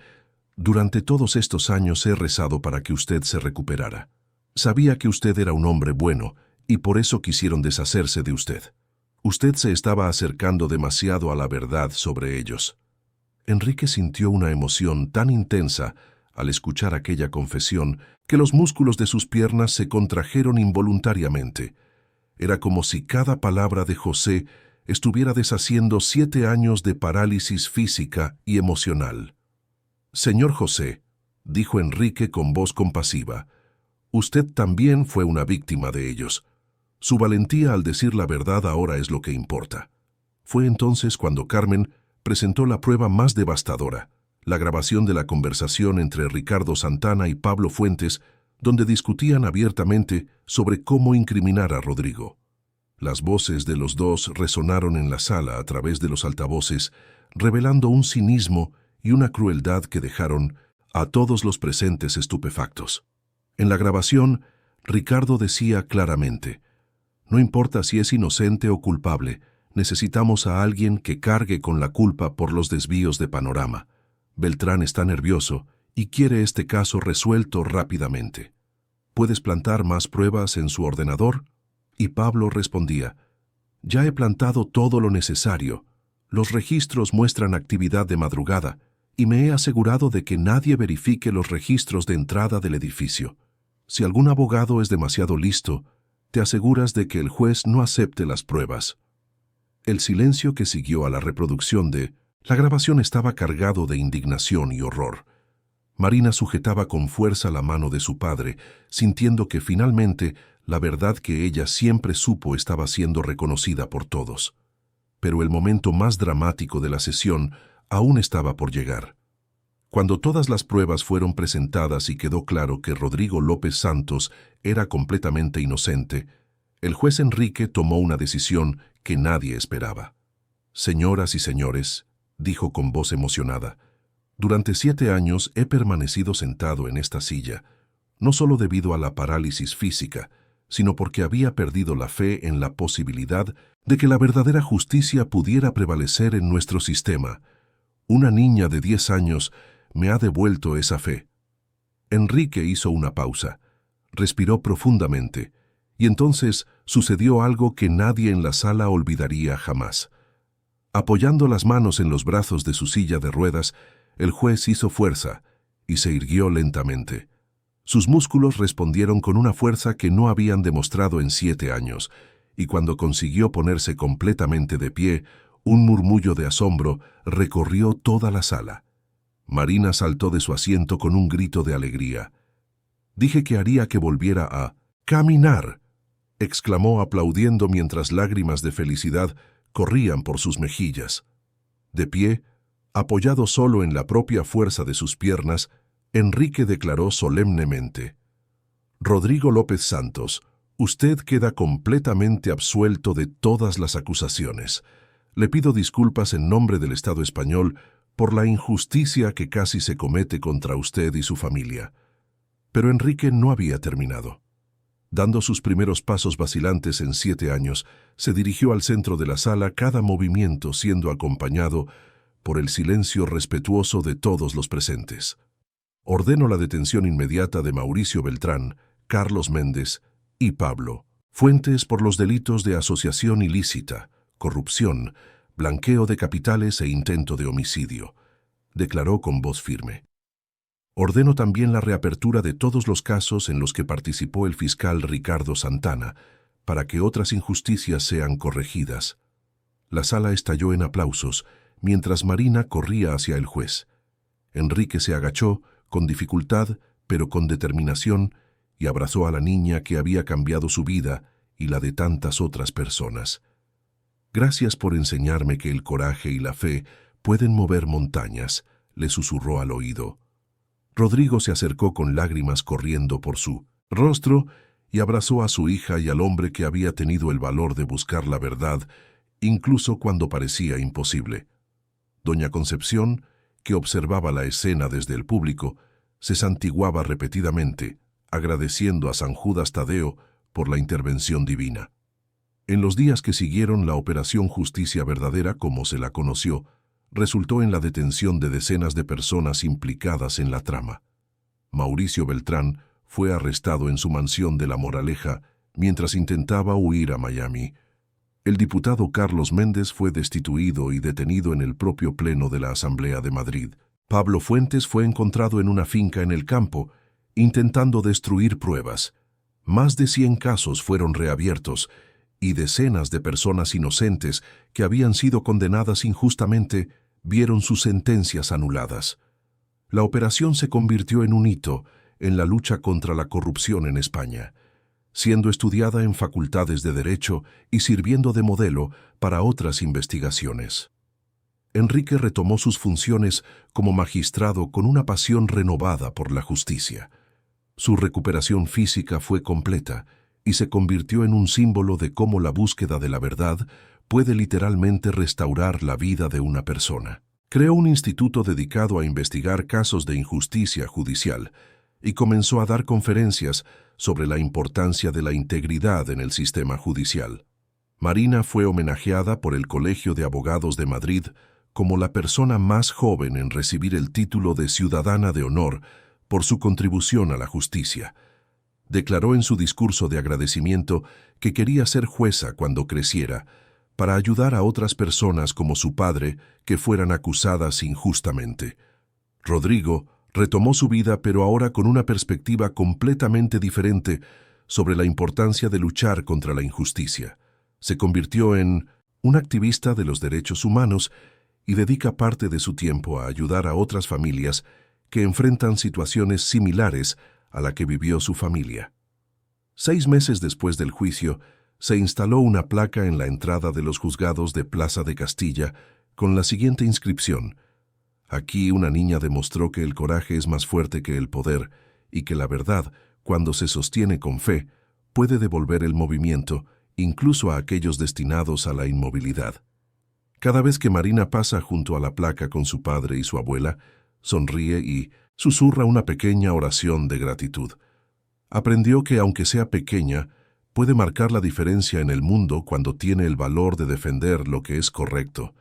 «durante todos estos años he rezado para que usted se recuperara. Sabía que usted era un hombre bueno y por eso quisieron deshacerse de usted. Usted se estaba acercando demasiado a la verdad sobre ellos». Enrique sintió una emoción tan intensa al escuchar aquella confesión que los músculos de sus piernas se contrajeron involuntariamente. Era como si cada palabra de José estuviera deshaciendo 7 años de parálisis física y emocional. «Señor José», dijo Enrique con voz compasiva, «usted también fue una víctima de ellos. Su valentía al decir la verdad ahora es lo que importa». Fue entonces cuando Carmen presentó la prueba más devastadora, la grabación de la conversación entre Ricardo Santana y Pablo Fuentes, donde discutían abiertamente sobre cómo incriminar a Rodrigo. Las voces de los dos resonaron en la sala a través de los altavoces, revelando un cinismo y una crueldad que dejaron a todos los presentes estupefactos. En la grabación, Ricardo decía claramente: «No importa si es inocente o culpable, necesitamos a alguien que cargue con la culpa por los desvíos de Panorama. Beltrán está nervioso y quiere este caso resuelto rápidamente. ¿Puedes plantar más pruebas en su ordenador?». Y Pablo respondía: «Ya he plantado todo lo necesario. Los registros muestran actividad de madrugada y me he asegurado de que nadie verifique los registros de entrada del edificio. Si algún abogado es demasiado listo, te aseguras de que el juez no acepte las pruebas». El silencio que siguió a la reproducción de la grabación estaba cargado de indignación y horror. Marina sujetaba con fuerza la mano de su padre, sintiendo que finalmente la verdad que ella siempre supo estaba siendo reconocida por todos. Pero el momento más dramático de la sesión aún estaba por llegar. Cuando todas las pruebas fueron presentadas y quedó claro que Rodrigo López Santos era completamente inocente, el juez Enrique tomó una decisión que nadie esperaba. «Señoras y señores», dijo con voz emocionada, «durante 7 años he permanecido sentado en esta silla, no solo debido a la parálisis física, sino porque había perdido la fe en la posibilidad de que la verdadera justicia pudiera prevalecer en nuestro sistema. Una niña de 10 años me ha devuelto esa fe». Enrique hizo una pausa, respiró profundamente, y entonces sucedió algo que nadie en la sala olvidaría jamás. Apoyando las manos en los brazos de su silla de ruedas, el juez hizo fuerza y se irguió lentamente. Sus músculos respondieron con una fuerza que no habían demostrado en 7 años, y cuando consiguió ponerse completamente de pie, un murmullo de asombro recorrió toda la sala. Marina saltó de su asiento con un grito de alegría. «Dije que haría que volviera a caminar», exclamó aplaudiendo mientras lágrimas de felicidad corrían por sus mejillas. De pie, apoyado solo en la propia fuerza de sus piernas, Enrique declaró solemnemente: «Rodrigo López Santos, usted queda completamente absuelto de todas las acusaciones. Le pido disculpas en nombre del Estado español por la injusticia que casi se comete contra usted y su familia». Pero Enrique no había terminado. Dando sus primeros pasos vacilantes en 7 años, se dirigió al centro de la sala, cada movimiento siendo acompañado por el silencio respetuoso de todos los presentes. «Ordeno la detención inmediata de Mauricio Beltrán, Carlos Méndez y Pablo Fuentes por los delitos de asociación ilícita, corrupción, blanqueo de capitales e intento de homicidio, declaró con voz firme. Ordeno también la reapertura de todos los casos en los que participó el fiscal Ricardo Santana, para que otras injusticias sean corregidas. La sala estalló en aplausos, mientras Marina corría hacia el juez. Enrique se agachó, con dificultad, pero con determinación, y abrazó a la niña que había cambiado su vida y la de tantas otras personas. Gracias por enseñarme que el coraje y la fe pueden mover montañas, le susurró al oído. Rodrigo se acercó con lágrimas corriendo por su rostro y abrazó a su hija y al hombre que había tenido el valor de buscar la verdad, incluso cuando parecía imposible. Doña Concepción, que observaba la escena desde el público, se santiguaba repetidamente, agradeciendo a San Judas Tadeo por la intervención divina. En los días que siguieron, la Operación Justicia Verdadera, como se la conoció, resultó en la detención de decenas de personas implicadas en la trama. Mauricio Beltrán fue arrestado en su mansión de La Moraleja mientras intentaba huir a Miami. El diputado Carlos Méndez fue destituido y detenido en el propio pleno de la Asamblea de Madrid. Pablo Fuentes fue encontrado en una finca en el campo, intentando destruir pruebas. Más de 100 casos fueron reabiertos y decenas de personas inocentes que habían sido condenadas injustamente vieron sus sentencias anuladas. La operación se convirtió en un hito en la lucha contra la corrupción en España, siendo estudiada en facultades de Derecho y sirviendo de modelo para otras investigaciones. Enrique retomó sus funciones como magistrado con una pasión renovada por la justicia. Su recuperación física fue completa y se convirtió en un símbolo de cómo la búsqueda de la verdad puede literalmente restaurar la vida de una persona. Creó un instituto dedicado a investigar casos de injusticia judicial y comenzó a dar conferencias sobre la importancia de la integridad en el sistema judicial. Marina fue homenajeada por el Colegio de Abogados de Madrid como la persona más joven en recibir el título de Ciudadana de Honor por su contribución a la justicia. Declaró en su discurso de agradecimiento que quería ser jueza cuando creciera, para ayudar a otras personas como su padre que fueran acusadas injustamente. Rodrigo retomó su vida, pero ahora con una perspectiva completamente diferente sobre la importancia de luchar contra la injusticia. Se convirtió en un activista de los derechos humanos y dedica parte de su tiempo a ayudar a otras familias que enfrentan situaciones similares a la que vivió su familia. 6 meses después del juicio, se instaló una placa en la entrada de los juzgados de Plaza de Castilla con la siguiente inscripción: Aquí una niña demostró que el coraje es más fuerte que el poder y que la verdad, cuando se sostiene con fe, puede devolver el movimiento, incluso a aquellos destinados a la inmovilidad. Cada vez que Marina pasa junto a la placa con su padre y su abuela, sonríe y susurra una pequeña oración de gratitud. Aprendió que, aunque sea pequeña, puede marcar la diferencia en el mundo cuando tiene el valor de defender lo que es correcto.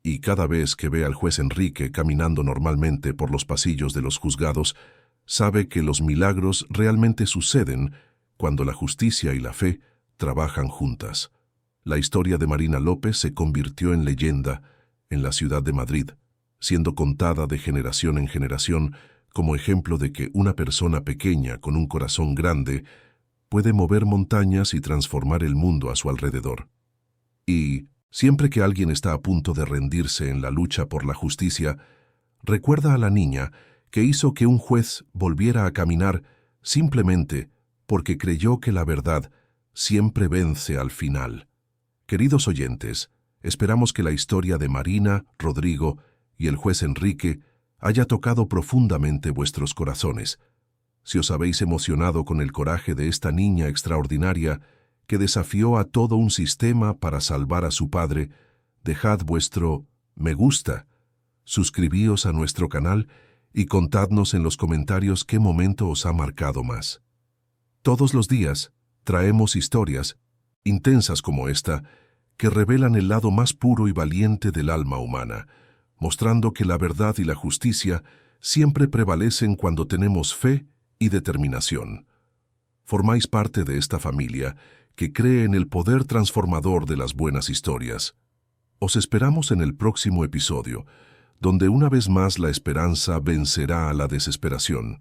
Y cada vez que ve al juez Enrique caminando normalmente por los pasillos de los juzgados, sabe que los milagros realmente suceden cuando la justicia y la fe trabajan juntas. La historia de Marina López se convirtió en leyenda en la ciudad de Madrid, siendo contada de generación en generación como ejemplo de que una persona pequeña con un corazón grande puede mover montañas y transformar el mundo a su alrededor. Y siempre que alguien está a punto de rendirse en la lucha por la justicia, recuerda a la niña que hizo que un juez volviera a caminar simplemente porque creyó que la verdad siempre vence al final. Queridos oyentes, esperamos que la historia de Marina, Rodrigo y el juez Enrique haya tocado profundamente vuestros corazones. Si os habéis emocionado con el coraje de esta niña extraordinaria que desafió a todo un sistema para salvar a su padre, dejad vuestro me gusta, suscribíos a nuestro canal y contadnos en los comentarios qué momento os ha marcado más. Todos los días traemos historias intensas como esta que revelan el lado más puro y valiente del alma humana, mostrando que la verdad y la justicia siempre prevalecen cuando tenemos fe y determinación. Formáis parte de esta familia que cree en el poder transformador de las buenas historias. Os esperamos en el próximo episodio, donde una vez más la esperanza vencerá a la desesperación.